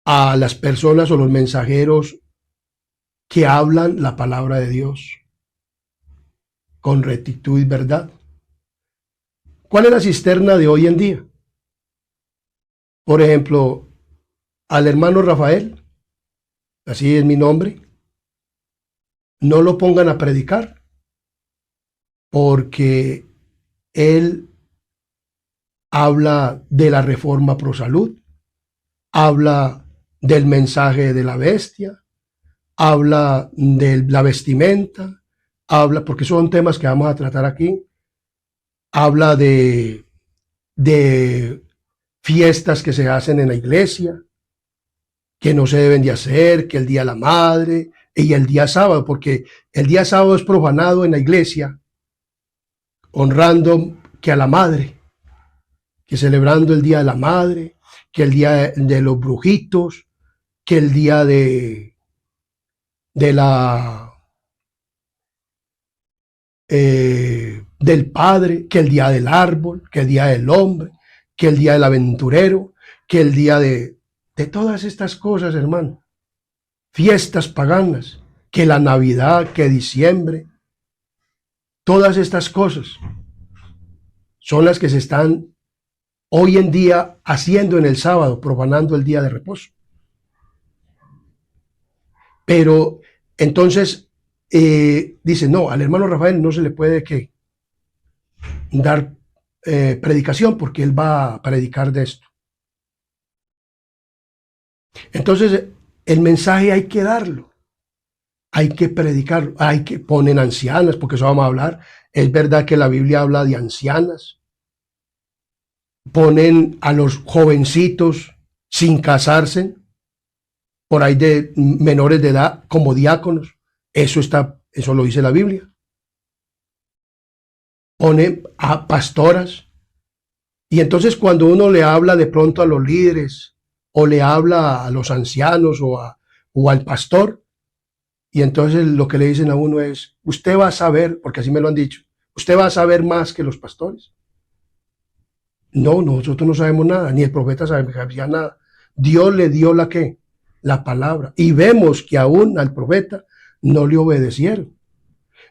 a las personas o los mensajeros que hablan la palabra de Dios con rectitud y verdad. ¿Cuál es la cisterna de hoy en día? Por ejemplo, al hermano Rafael, así es mi nombre, no lo pongan a predicar porque él habla de la reforma pro salud, habla del mensaje de la bestia, habla de la vestimenta, habla, porque son temas que vamos a tratar aquí, habla de fiestas que se hacen en la iglesia, que no se deben de hacer, que el día de la madre y el día sábado, porque el día sábado es profanado en la iglesia, honrando que a la madre, que celebrando el día de la madre, que el día de los brujitos, que el día de la del padre, que el día del árbol, que el día del hombre, que el día del aventurero, que el día de todas estas cosas, hermano, fiestas paganas, que la Navidad, que diciembre, todas estas cosas son las que se están hoy en día haciendo en el sábado, profanando el día de reposo. Pero entonces dice, no, al hermano Rafael no se le puede que dar predicación porque él va a predicar de esto. Entonces el mensaje hay que darlo, hay que predicarlo, hay que poner ancianas, porque eso vamos a hablar. Es verdad que la Biblia habla de ancianas, ponen a los jovencitos sin casarse, por ahí de menores de edad, como diáconos. Eso lo dice la Biblia. Ponen a pastoras Y entonces cuando uno le habla de pronto a los líderes o le habla a los ancianos o al pastor, y entonces lo que le dicen a uno es, usted va a saber, porque así me lo han dicho, usted va a saber más que los pastores. No, nosotros no sabemos nada, ni el profeta sabía nada. Dios le dio la ¿qué? La palabra. Y vemos que aún al profeta no le obedecieron.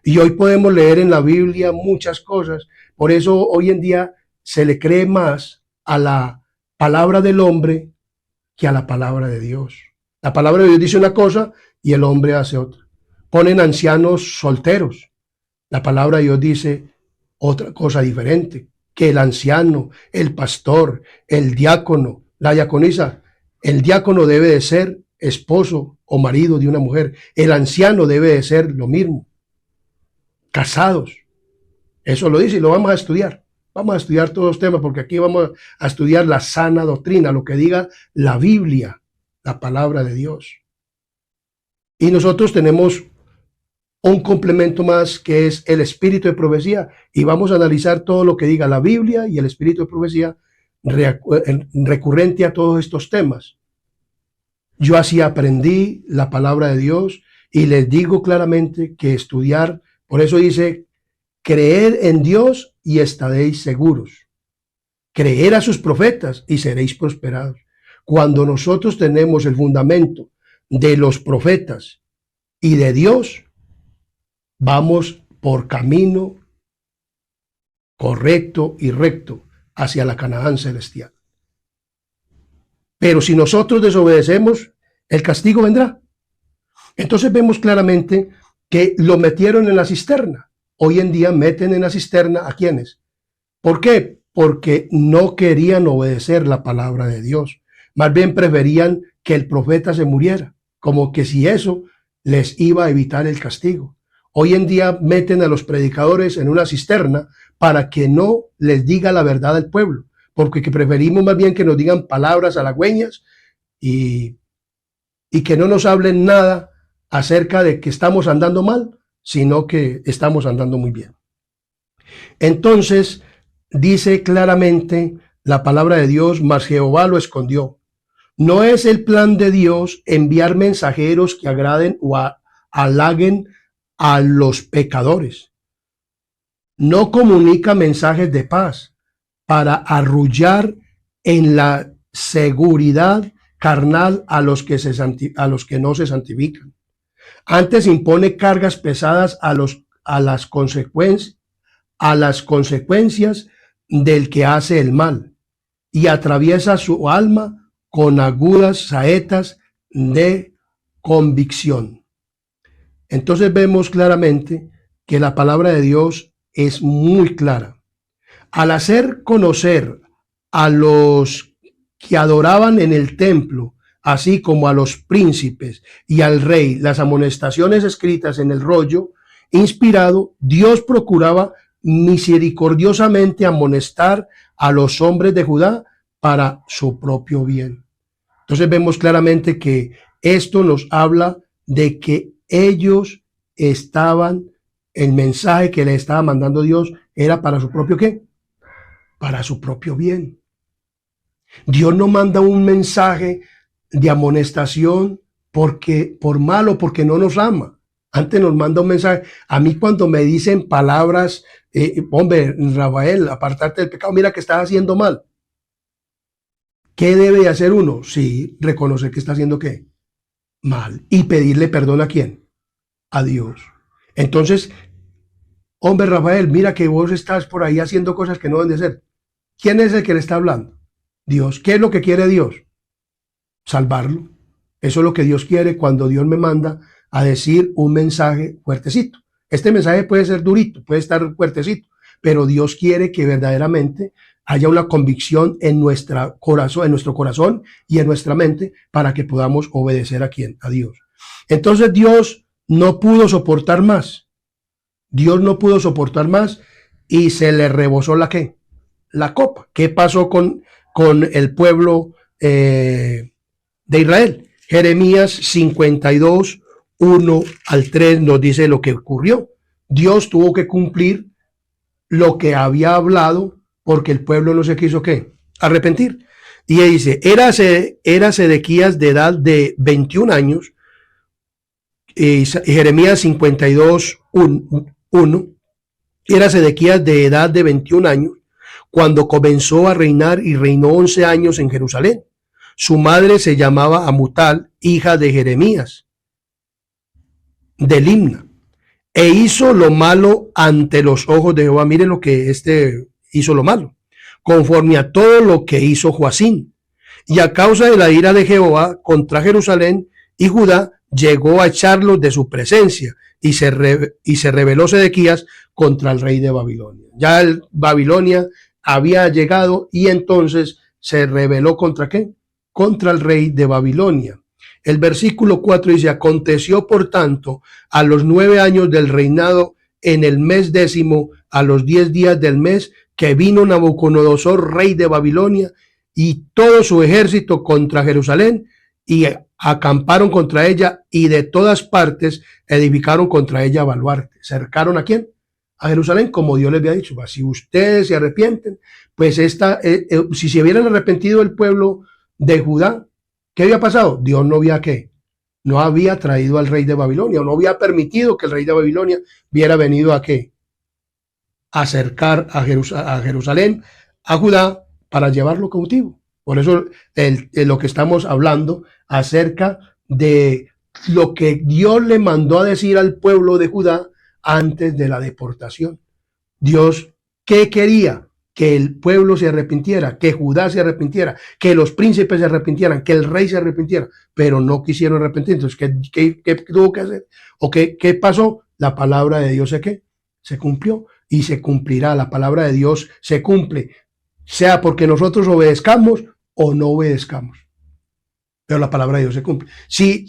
Y hoy podemos leer en la Biblia muchas cosas. Por eso hoy en día se le cree más a la palabra del hombre que a la palabra de Dios. La palabra de Dios dice una cosa y el hombre hace otra. Ponen ancianos solteros. La palabra de Dios dice otra cosa diferente, que el anciano, el pastor, el diácono, la diaconisa, el diácono debe de ser esposo o marido de una mujer. El anciano debe de ser lo mismo. Casados. Eso lo dice y lo vamos a estudiar. Vamos a estudiar todos los temas porque aquí vamos a estudiar la sana doctrina, lo que diga la Biblia, la palabra de Dios. Y nosotros tenemos un complemento más que es el espíritu de profecía y vamos a analizar todo lo que diga la Biblia y el espíritu de profecía recurrente a todos estos temas. Yo así aprendí la palabra de Dios y les digo claramente que estudiar, por eso dice, creer en Dios y estaréis seguros. Creer a sus profetas y seréis prosperados. Cuando nosotros tenemos el fundamento de los profetas y de Dios, vamos por camino correcto y recto hacia la Canaán celestial. Pero si nosotros desobedecemos, el castigo vendrá. Entonces vemos claramente que lo metieron en la cisterna. Hoy en día meten en la cisterna ¿a quiénes? ¿Por qué? Porque no querían obedecer la palabra de Dios. Más bien preferían que el profeta se muriera, como que si eso les iba a evitar el castigo. Hoy en día meten a los predicadores en una cisterna para que no les diga la verdad al pueblo, porque preferimos más bien que nos digan palabras halagüeñas y que no nos hablen nada acerca de que estamos andando mal, sino que estamos andando muy bien. Entonces, dice claramente la palabra de Dios, mas Jehová lo escondió. No es el plan de Dios enviar mensajeros que agraden o halaguen a los pecadores. No comunica mensajes de paz para arrullar en la seguridad carnal a los que no se santifican. Antes impone cargas pesadas a las consecuencias del que hace el mal y atraviesa su alma con agudas saetas de convicción. Entonces vemos claramente que la palabra de Dios es muy clara. Al hacer conocer a los que adoraban en el templo, así como a los príncipes y al rey, las amonestaciones escritas en el rollo inspirado, Dios procuraba misericordiosamente amonestar a los hombres de Judá para su propio bien. Entonces vemos claramente que esto nos habla de que ellos el mensaje que le estaba mandando Dios era para su propio ¿qué? Para su propio bien. Dios no manda un mensaje de amonestación por malo, porque no nos ama. Antes nos manda un mensaje. A mí cuando me dicen palabras, hombre, Rafael, apartarte del pecado, mira que estás haciendo mal. ¿Qué debe hacer uno? Sí, reconocer que está haciendo ¿qué? Mal. Y pedirle perdón ¿a quién? A Dios. Entonces, hombre, Rafael, mira que vos estás por ahí haciendo cosas que no deben de ser. ¿Quién es el que le está hablando? Dios. ¿Qué es lo que quiere Dios? Salvarlo. Eso es lo que Dios quiere cuando Dios me manda a decir un mensaje fuertecito. Este mensaje puede ser durito, puede estar fuertecito, pero Dios quiere que verdaderamente haya una convicción en nuestro corazón y en nuestra mente para que podamos obedecer ¿a quién? A Dios. Entonces Dios no pudo soportar más. Dios no pudo soportar más y se le rebosó la ¿qué? La copa. ¿Qué pasó con el pueblo de Israel? Jeremías 52, 1 al 3 nos dice lo que ocurrió. Dios tuvo que cumplir lo que había hablado porque el pueblo no se quiso ¿qué? Arrepentir. Y él dice, era Sedequías de edad de 21 años, y Jeremías 52, 1, era Sedequías de edad de 21 años, cuando comenzó a reinar y reinó 11 años en Jerusalén. Su madre se llamaba Amutal, hija de Jeremías, de Limna, e hizo lo malo ante los ojos de Jehová. Miren lo que hizo lo malo, conforme a todo lo que hizo Joacín. Y a causa de la ira de Jehová contra Jerusalén y Judá, llegó a echarlos de su presencia, y se rebeló Sedequías contra el rey de Babilonia. Ya Babilonia había llegado y entonces se rebeló ¿contra qué? Contra el rey de Babilonia. El versículo 4 dice, aconteció por tanto a los 9 años del reinado, en el mes 10, a los 10 días del mes, que vino Nabucodonosor, rey de Babilonia, y todo su ejército contra Jerusalén, y acamparon contra ella, y de todas partes edificaron contra ella baluarte. ¿Cercaron a quién? A Jerusalén, como Dios les había dicho. Si ustedes se arrepienten, pues si se hubieran arrepentido el pueblo de Judá, ¿qué había pasado? Dios no había ¿qué? No había traído al rey de Babilonia, no había permitido que el rey de Babilonia hubiera venido a ¿qué? A acercar a Jerusalén, a Judá, para llevarlo cautivo. Por eso lo que estamos hablando acerca de lo que Dios le mandó a decir al pueblo de Judá antes de la deportación. Dios, ¿qué quería? Que el pueblo se arrepintiera, que Judá se arrepintiera, que los príncipes se arrepintieran, que el rey se arrepintiera, pero no quisieron arrepentir. Entonces, ¿qué tuvo que hacer? ¿O qué pasó? La palabra de Dios se cumplió y se cumplirá. La palabra de Dios se cumple, sea porque nosotros obedezcamos o no obedezcamos. Pero la palabra de Dios se cumple. Si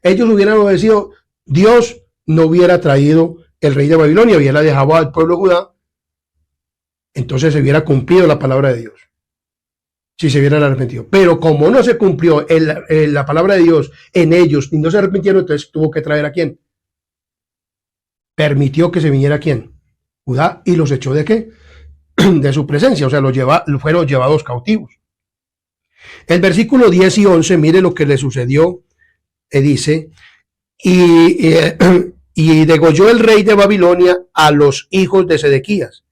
ellos hubieran obedecido, Dios no hubiera traído el rey de Babilonia, hubiera dejado al pueblo de Judá, entonces se hubiera cumplido la palabra de Dios, si se hubieran arrepentido. Pero como no se cumplió la palabra de Dios en ellos y no se arrepintieron, entonces tuvo que traer ¿a quién? Permitió que se viniera ¿a quién? Judá, y los echó ¿de qué? De su presencia, o sea, fueron llevados cautivos. El versículo 10 y 11, mire lo que le sucedió, dice, y degolló el rey de Babilonia a los hijos de Sedequías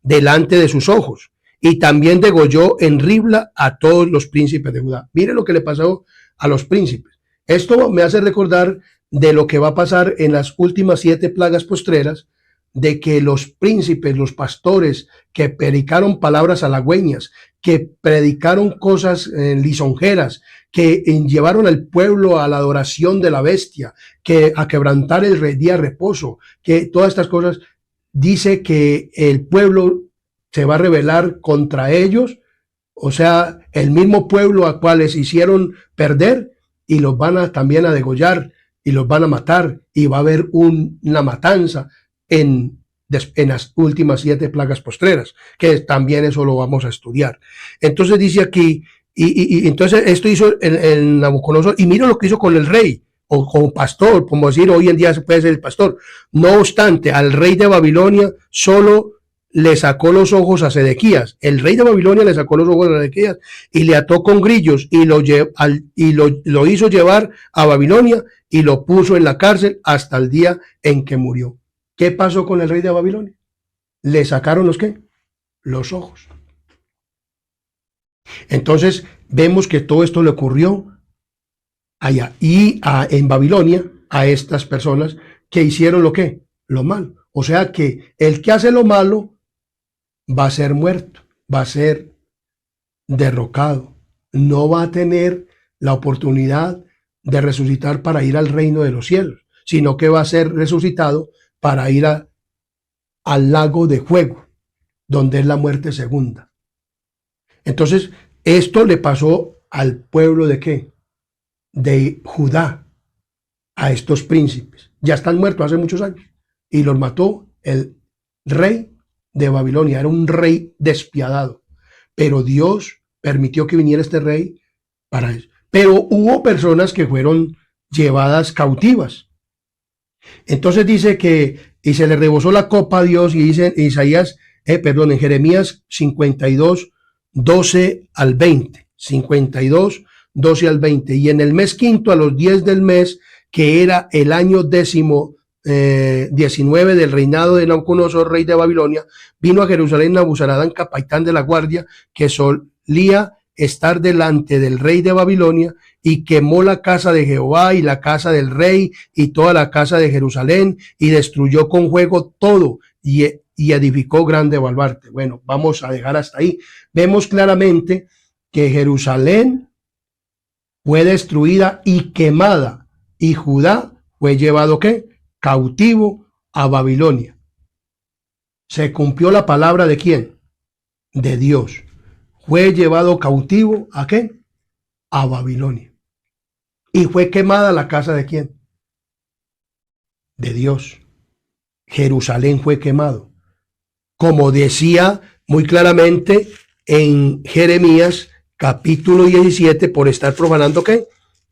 delante de sus ojos, y también degolló en Ribla a todos los príncipes de Judá. Mire lo que le pasó a los príncipes. Esto me hace recordar de lo que va a pasar en las últimas 7 plagas postreras, de que los príncipes, los pastores que predicaron palabras halagüeñas, que predicaron cosas lisonjeras, que llevaron al pueblo a la adoración de la bestia, que a quebrantar el día de reposo, que todas estas cosas, dice que el pueblo se va a rebelar contra ellos, o sea, el mismo pueblo a cuales hicieron perder, y los van también a degollar y los van a matar, y va a haber una matanza en las últimas 7 plagas postreras, que también eso lo vamos a estudiar. Entonces dice aquí, y entonces esto hizo el Nabucodonosor, y mira lo que hizo con el rey, o como pastor, como decir, hoy en día se puede ser el pastor. No obstante, al rey de Babilonia solo le sacó los ojos a Sedequías. El rey de Babilonia le sacó los ojos a Sedequías y le ató con grillos y lo hizo llevar a Babilonia y lo puso en la cárcel hasta el día en que murió. ¿Qué pasó con el rey de Babilonia? Le sacaron los ¿qué? Los ojos. Entonces vemos que todo esto le ocurrió allá y en Babilonia a estas personas que hicieron lo ¿qué? Lo malo. O sea que el que hace lo malo va a ser muerto, va a ser derrocado, no va a tener la oportunidad de resucitar para ir al reino de los cielos, sino que va a ser resucitado para ir al lago de fuego, donde es la muerte segunda. Entonces, esto le pasó al pueblo ¿de qué? De Judá, a estos príncipes. Ya están muertos hace muchos años y los mató el rey de Babilonia. Era un rey despiadado, pero Dios permitió que viniera este rey para eso. Pero hubo personas que fueron llevadas cautivas. Entonces dice que y se le rebosó la copa a Dios, y dice Isaías en Jeremías 52, 12 al 20. 52, 12 al 20. Y en el mes quinto, a los 10 del mes, que era el año 19 del reinado de Nabucodonosor, rey de Babilonia, vino a Jerusalén Nabuzaradán, capitán de la guardia, que solía estar delante del rey de Babilonia, y quemó la casa de Jehová y la casa del rey y toda la casa de Jerusalén, y destruyó con fuego todo, y edificó grande baluarte. Bueno, vamos a dejar hasta ahí. Vemos claramente que Jerusalén fue destruida y quemada, y Judá fue llevado, ¿qué? Cautivo a Babilonia. Se cumplió la palabra de ¿quién? De Dios. Fue llevado cautivo ¿a qué? A Babilonia. Y fue quemada la casa de ¿quién? De Dios. Jerusalén fue quemado. Como decía muy claramente en Jeremías capítulo 17, por estar profanando ¿qué?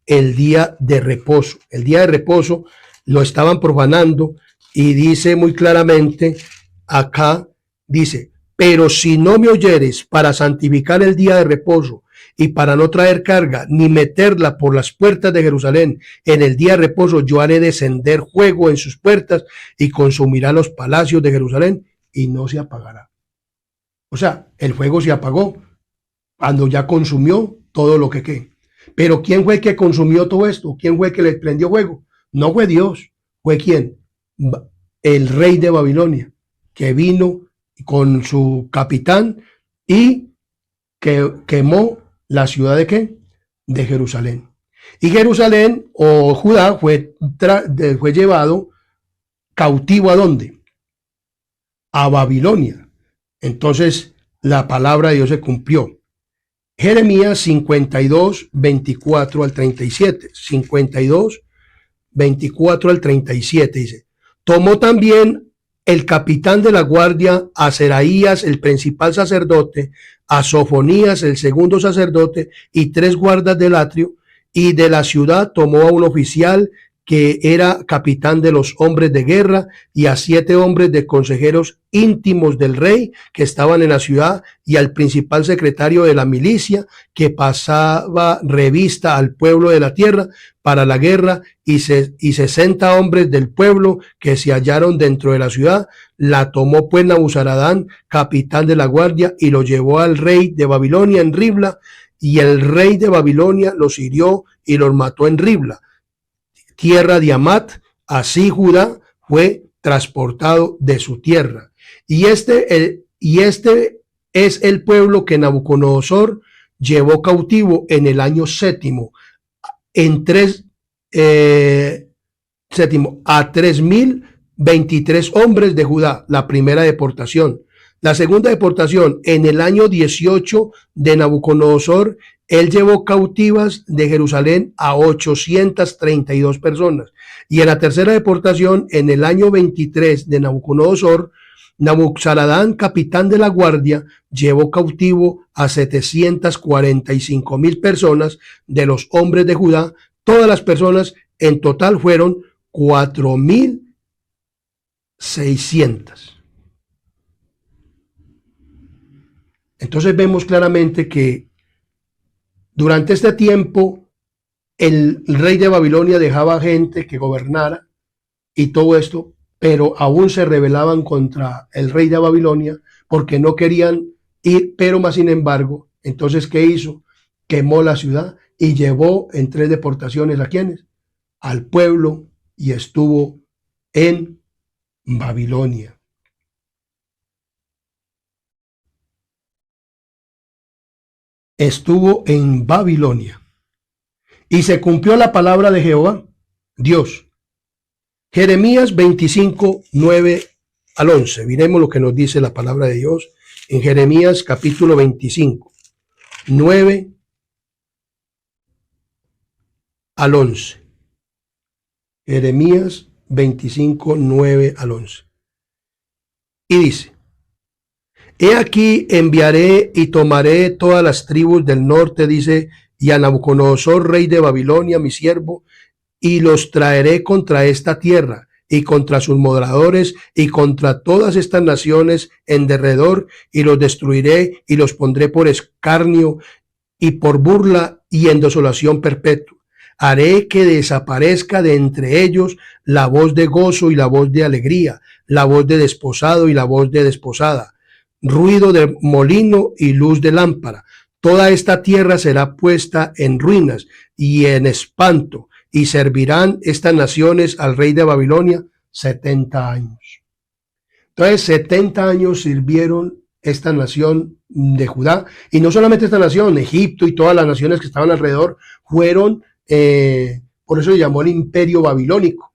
El día de reposo. El día de reposo lo estaban profanando, y dice muy claramente acá, dice: pero si no me oyeres para santificar el día de reposo, y para no traer carga, ni meterla por las puertas de Jerusalén en el día de reposo, yo haré descender fuego en sus puertas y consumirá los palacios de Jerusalén, y no se apagará. O sea, el fuego se apagó cuando ya consumió todo lo que qué. Pero ¿quién fue el que consumió todo esto? ¿Quién fue el que le prendió fuego? No fue Dios. ¿Fue quién? El rey de Babilonia, que vino con su capitán y que quemó la ciudad de ¿qué? De Jerusalén. Y Jerusalén o Judá fue llevado cautivo ¿a dónde? A Babilonia. Entonces la palabra de Dios se cumplió. Jeremías 52, 24 al 37. 52, 24 al 37 dice: tomó también el capitán de la guardia a Seraías, el principal sacerdote, a Sofonías, el segundo sacerdote, y 3 guardas del atrio, y de la ciudad tomó a un oficial que era capitán de los hombres de guerra, y a 7 hombres de consejeros íntimos del rey que estaban en la ciudad, y al principal secretario de la milicia que pasaba revista al pueblo de la tierra para la guerra, y 60 hombres del pueblo que se hallaron dentro de la ciudad. La tomó pues Nabuzaradán, capitán de la guardia, y lo llevó al rey de Babilonia en Ribla, y el rey de Babilonia los hirió y los mató en Ribla, tierra de Amat. Así Judá fue transportado de su tierra. Y este es el pueblo que Nabucodonosor llevó cautivo en el año séptimo, a 3.023 hombres de Judá, la primera deportación. La segunda deportación, en el año 18 de Nabucodonosor, él llevó cautivas de Jerusalén a 832 personas. Y en la tercera deportación, en el año 23 de Nabucodonosor, Nabuzaradán, capitán de la guardia, llevó cautivo a 745,000 personas de los hombres de Judá. Todas las personas en total fueron 4,600. Entonces vemos claramente que durante este tiempo el rey de Babilonia dejaba gente que gobernara y todo esto, pero aún se rebelaban contra el rey de Babilonia porque no querían ir, pero más sin embargo, entonces ¿qué hizo? Quemó la ciudad y llevó en 3 deportaciones ¿a quiénes? Al pueblo, y estuvo en Babilonia. Estuvo en Babilonia. Y se cumplió la palabra de Jehová, Dios. Jeremías 25, 9 al 11. Miremos lo que nos dice la palabra de Dios en Jeremías capítulo 25, 9 al 11. Jeremías 25, 9 al 11. Y dice: he aquí enviaré y tomaré todas las tribus del norte, dice, y a Nabucodonosor, rey de Babilonia, mi siervo, y los traeré contra esta tierra, y contra sus moradores y contra todas estas naciones en derredor, y los destruiré y los pondré por escarnio y por burla y en desolación perpetua. Haré que desaparezca de entre ellos la voz de gozo y la voz de alegría, la voz de desposado y la voz de desposada, ruido de molino y luz de lámpara. Toda esta tierra será puesta en ruinas y en espanto, y servirán estas naciones al rey de Babilonia 70 años. Entonces, 70 años sirvieron esta nación de Judá, y no solamente esta nación, Egipto y todas las naciones que estaban alrededor fueron, por eso se llamó el imperio babilónico,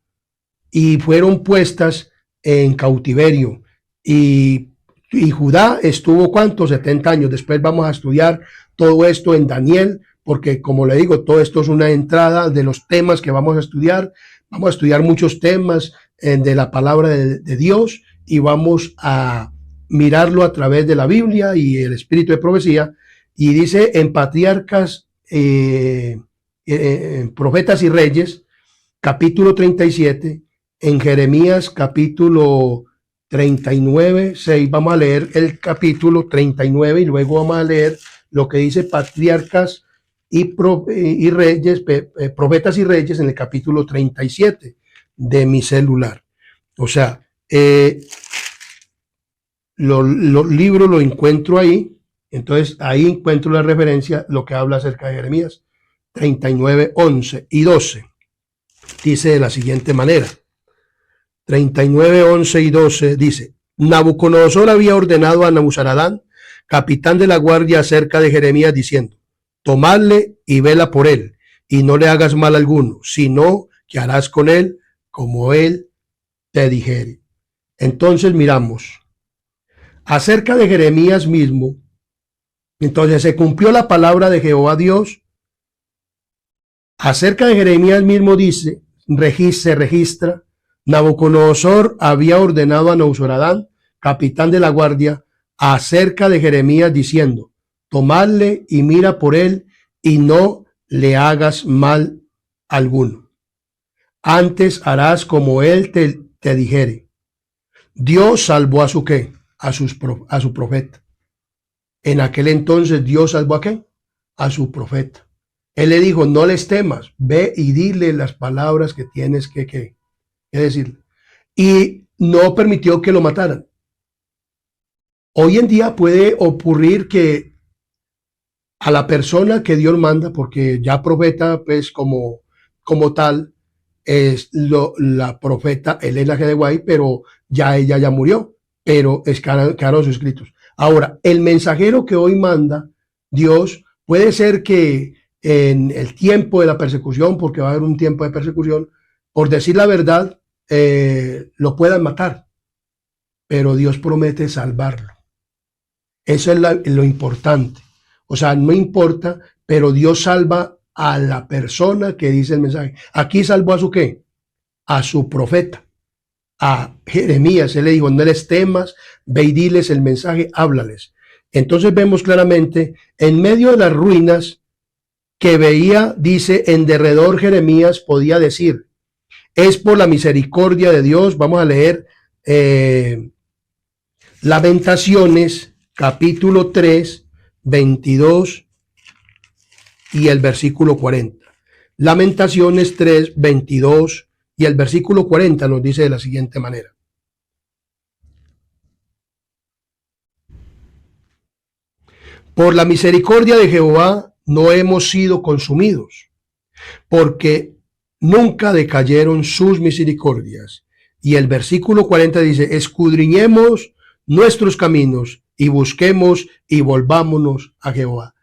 y fueron puestas en cautiverio. Y Judá estuvo, ¿cuántos? 70 años. Después vamos a estudiar todo esto en Daniel, porque como le digo, todo esto es una entrada de los temas que vamos a estudiar. Vamos a estudiar muchos temas de la palabra de Dios, y vamos a mirarlo a través de la Biblia y el espíritu de profecía. Y dice en Patriarcas, Profetas y Reyes, capítulo 37, en Jeremías capítulo 39, 6, vamos a leer el capítulo 39 y luego vamos a leer lo que dice Patriarcas y Reyes, Profetas y Reyes, en el capítulo 37 de mi celular. O sea, los libros lo encuentro ahí, entonces ahí encuentro la referencia, lo que habla acerca de Jeremías 39, 11 y 12. Dice de la siguiente manera: 39, 11 y 12 dice: Nabucodonosor había ordenado a Nabuzaradán, capitán de la guardia, acerca de Jeremías, diciendo: tomadle y vela por él, y no le hagas mal alguno, sino que harás con él como él te dijere. Entonces miramos acerca de Jeremías mismo. Entonces se cumplió la palabra de Jehová Dios. Acerca de Jeremías mismo dice, se registra: Nabucodonosor había ordenado a Nabuzaradán, capitán de la guardia, acerca de Jeremías, diciendo: tomadle y mira por él, y no le hagas mal alguno. Antes harás como él te dijere. Dios salvó a su ¿qué? A su profeta. En aquel entonces Dios salvó a ¿qué? A su profeta. Él le dijo: no les temas, ve y dile las palabras que tienes que decirle. Y no permitió que lo mataran. Hoy en día puede ocurrir que a la persona que Dios manda, porque ya profeta, pues como tal, es la profeta Elena G. de White, pero ya ella ya murió, pero quedaron sus escritos. Ahora, el mensajero que hoy manda Dios, puede ser que en el tiempo de la persecución, porque va a haber un tiempo de persecución, por decir la verdad, lo puedan matar, pero Dios promete salvarlo. Eso es lo importante. O sea, no importa, pero Dios salva a la persona que dice el mensaje. Aquí salvó a su ¿qué? A su profeta, a Jeremías. Él le dijo: no les temas, ve y diles el mensaje, háblales. Entonces vemos claramente, en medio de las ruinas que veía, dice, en derredor Jeremías podía decir: es por la misericordia de Dios. Vamos a leer Lamentaciones, capítulo 3, 22 y el versículo 40. Lamentaciones 3, 22 y el versículo 40 nos dice de la siguiente manera: por la misericordia de Jehová no hemos sido consumidos, porque nunca decayeron sus misericordias. Y el versículo 40 dice: escudriñemos nuestros caminos y busquemos y volvámonos a Jehová.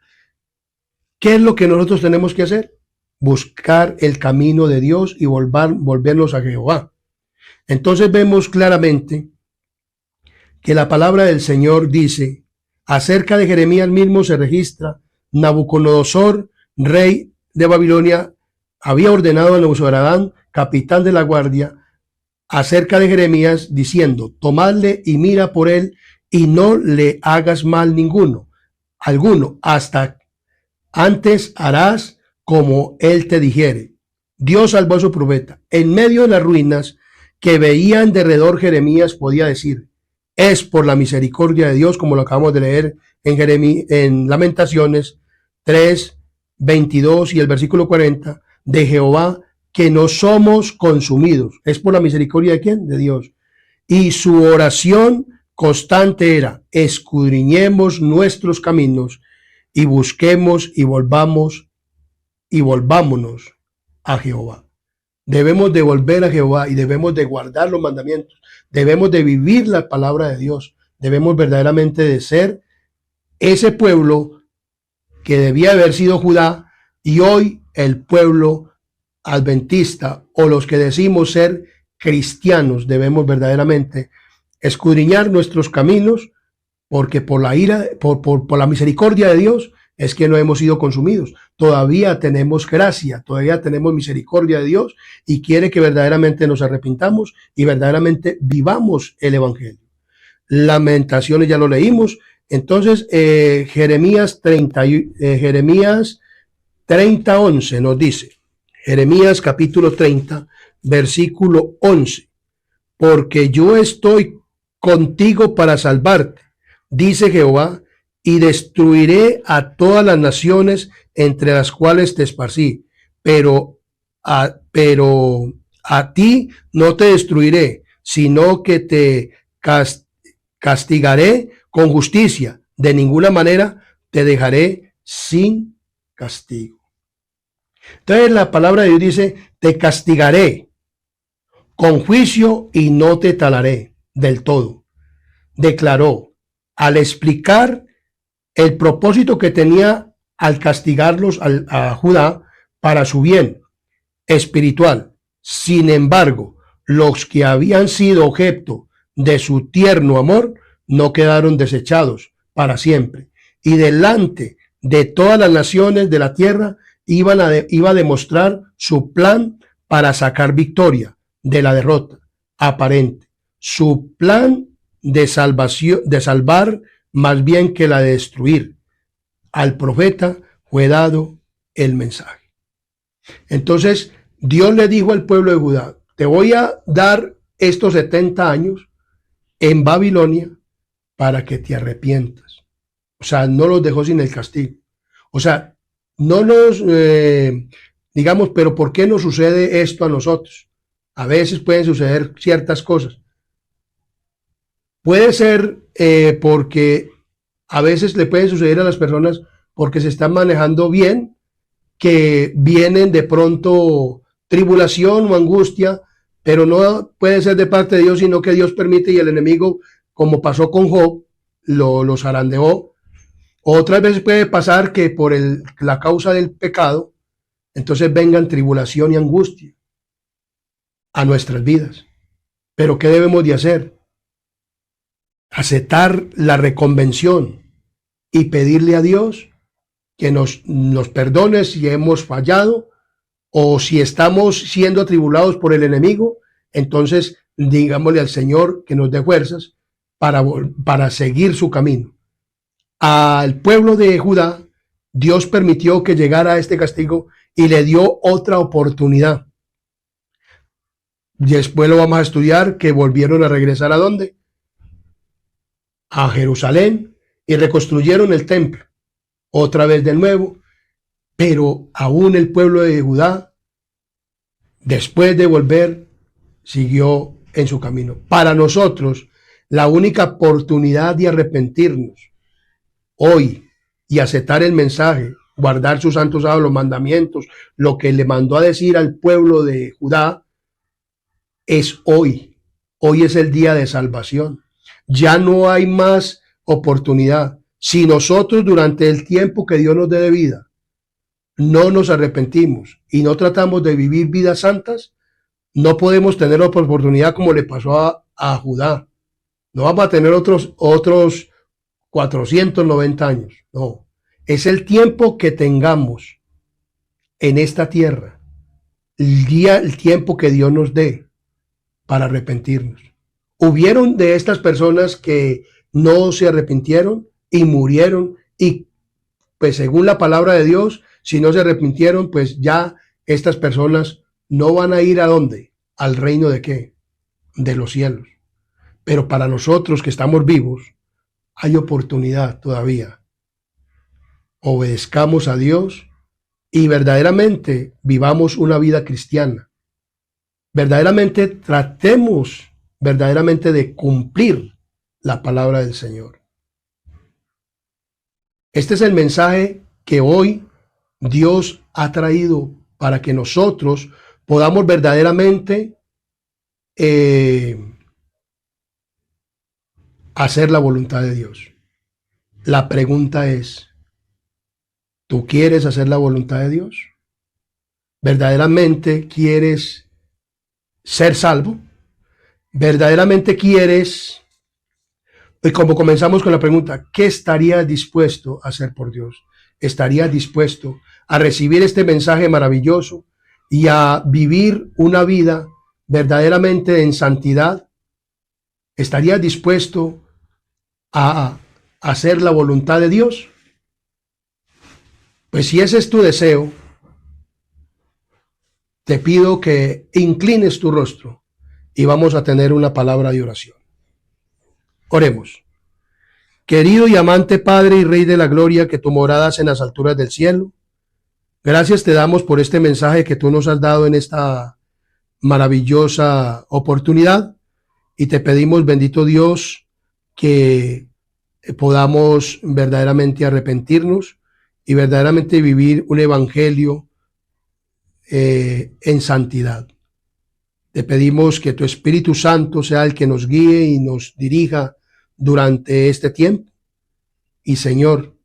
¿Qué es lo que nosotros tenemos que hacer? Buscar el camino de Dios y volvernos a Jehová. Entonces vemos claramente que la palabra del Señor dice, acerca de Jeremías mismo se registra: Nabucodonosor, rey de Babilonia, había ordenado a Nabuzaradán, capitán de la guardia, acerca de Jeremías, diciendo: tomadle y mira por él, y no le hagas mal alguno, hasta antes harás como él te dijere. Dios salvó a su profeta. En medio de las ruinas que veía en derredor Jeremías podía decir: es por la misericordia de Dios, como lo acabamos de leer en Lamentaciones 3, 22 y el versículo 40, de Jehová, que no somos consumidos. ¿Es por la misericordia de quién? De Dios. Y su oración constante era: escudriñemos nuestros caminos y busquemos y volvámonos a Jehová. Debemos de volver a Jehová y debemos de guardar los mandamientos. Debemos de vivir la palabra de Dios. Debemos verdaderamente de ser ese pueblo que debía haber sido Judá, y hoy el pueblo adventista, o los que decimos ser cristianos, debemos verdaderamente escudriñar nuestros caminos, porque por la misericordia de Dios es que no hemos sido consumidos. Todavía tenemos gracia, todavía tenemos misericordia de Dios, y quiere que verdaderamente nos arrepintamos y verdaderamente vivamos el evangelio. Lamentaciones ya lo leímos. Entonces, Jeremías 30, 11 nos dice, Jeremías capítulo 30, versículo 11, porque yo estoy contigo para salvarte, dice Jehová, y destruiré a todas las naciones entre las cuales te esparcí, pero a ti no te destruiré, sino que te castigaré con justicia. De ninguna manera te dejaré sin castigo. Entonces la palabra de Dios dice: te castigaré con juicio y no te talaré del todo. Declaró al explicar el propósito que tenía al castigarlos a Judá para su bien espiritual. Sin embargo, los que habían sido objeto de su tierno amor no quedaron desechados para siempre, y delante de todas las naciones de la tierra iba a demostrar su plan para sacar victoria de la derrota aparente, su plan de salvación, de salvar más bien que la de destruir. Al profeta fue dado el mensaje. Entonces Dios le dijo al pueblo de Judá: te voy a dar estos 70 años en Babilonia para que te arrepientas. O sea, no los dejó sin el castigo. O sea, no nos, digamos, pero ¿por qué nos sucede esto a nosotros? A veces pueden suceder ciertas cosas. Puede ser porque a veces le puede suceder a las personas porque se están manejando bien, que vienen de pronto tribulación o angustia, pero no puede ser de parte de Dios, sino que Dios permite, y el enemigo, como pasó con Job, lo zarandeó. Otras veces puede pasar que por la causa del pecado, entonces vengan tribulación y angustia a nuestras vidas. Pero ¿qué debemos de hacer? Aceptar la reconvención y pedirle a Dios que nos perdone si hemos fallado, o si estamos siendo atribulados por el enemigo. Entonces digámosle al Señor que nos dé fuerzas para seguir su camino. Al pueblo de Judá, Dios permitió que llegara a este castigo y le dio otra oportunidad. Después lo vamos a estudiar, que volvieron a regresar ¿a dónde? A Jerusalén, y reconstruyeron el templo otra vez de nuevo. Pero aún el pueblo de Judá, después de volver, siguió en su camino. Para nosotros, la única oportunidad de arrepentirnos hoy y aceptar el mensaje, guardar sus santos sábados, los mandamientos, lo que le mandó a decir al pueblo de Judá, es hoy. Hoy es el día de salvación. Ya no hay más oportunidad. Si nosotros, durante el tiempo que Dios nos dé de vida, no nos arrepentimos y no tratamos de vivir vidas santas, no podemos tener otra oportunidad como le pasó a Judá. No vamos a tener otros 490 años. No, es el tiempo que tengamos en esta tierra, el tiempo que Dios nos dé para arrepentirnos. Hubieron de estas personas que no se arrepintieron y murieron, y pues según la palabra de Dios, si no se arrepintieron, pues ya estas personas no van a ir ¿a dónde? ¿Al reino de qué? de los cielos. Pero para nosotros que estamos vivos, hay oportunidad todavía. Obedezcamos a Dios y verdaderamente vivamos una vida cristiana. Verdaderamente tratemos verdaderamente de cumplir la palabra del Señor. Este es el mensaje que hoy Dios ha traído para que nosotros podamos verdaderamente hacer la voluntad de Dios. La pregunta es, ¿tú quieres hacer la voluntad de Dios? ¿Verdaderamente quieres ser salvo? ¿Verdaderamente quieres? Y como comenzamos con la pregunta, ¿qué estarías dispuesto a hacer por Dios? ¿Estarías dispuesto a recibir este mensaje maravilloso y a vivir una vida verdaderamente en santidad? ¿Estarías dispuesto a hacer la voluntad de Dios? Pues si ese es tu deseo, te pido que inclines tu rostro y vamos a tener una palabra de oración. Oremos. Querido y amante Padre y Rey de la Gloria, que tú moradas en las alturas del cielo, gracias te damos por este mensaje que tú nos has dado en esta maravillosa oportunidad y te pedimos, bendito Dios, que podamos verdaderamente arrepentirnos y verdaderamente vivir un evangelio en santidad. Te pedimos que tu Espíritu Santo sea el que nos guíe y nos dirija durante este tiempo. Y Señor,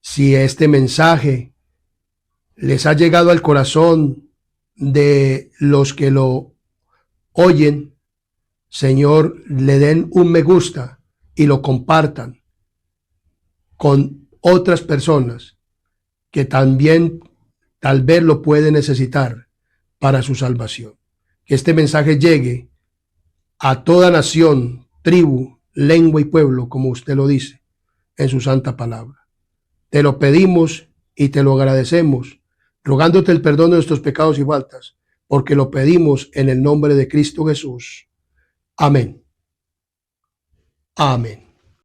si este mensaje les ha llegado al corazón de los que lo oyen, Señor, le den un me gusta y lo compartan con otras personas que también tal vez lo pueden necesitar para su salvación. Que este mensaje llegue a toda nación, tribu, lengua y pueblo, como usted lo dice en su santa palabra. Te lo pedimos y te lo agradecemos, rogándote el perdón de nuestros pecados y faltas, porque lo pedimos en el nombre de Cristo Jesús. Amén. Amén.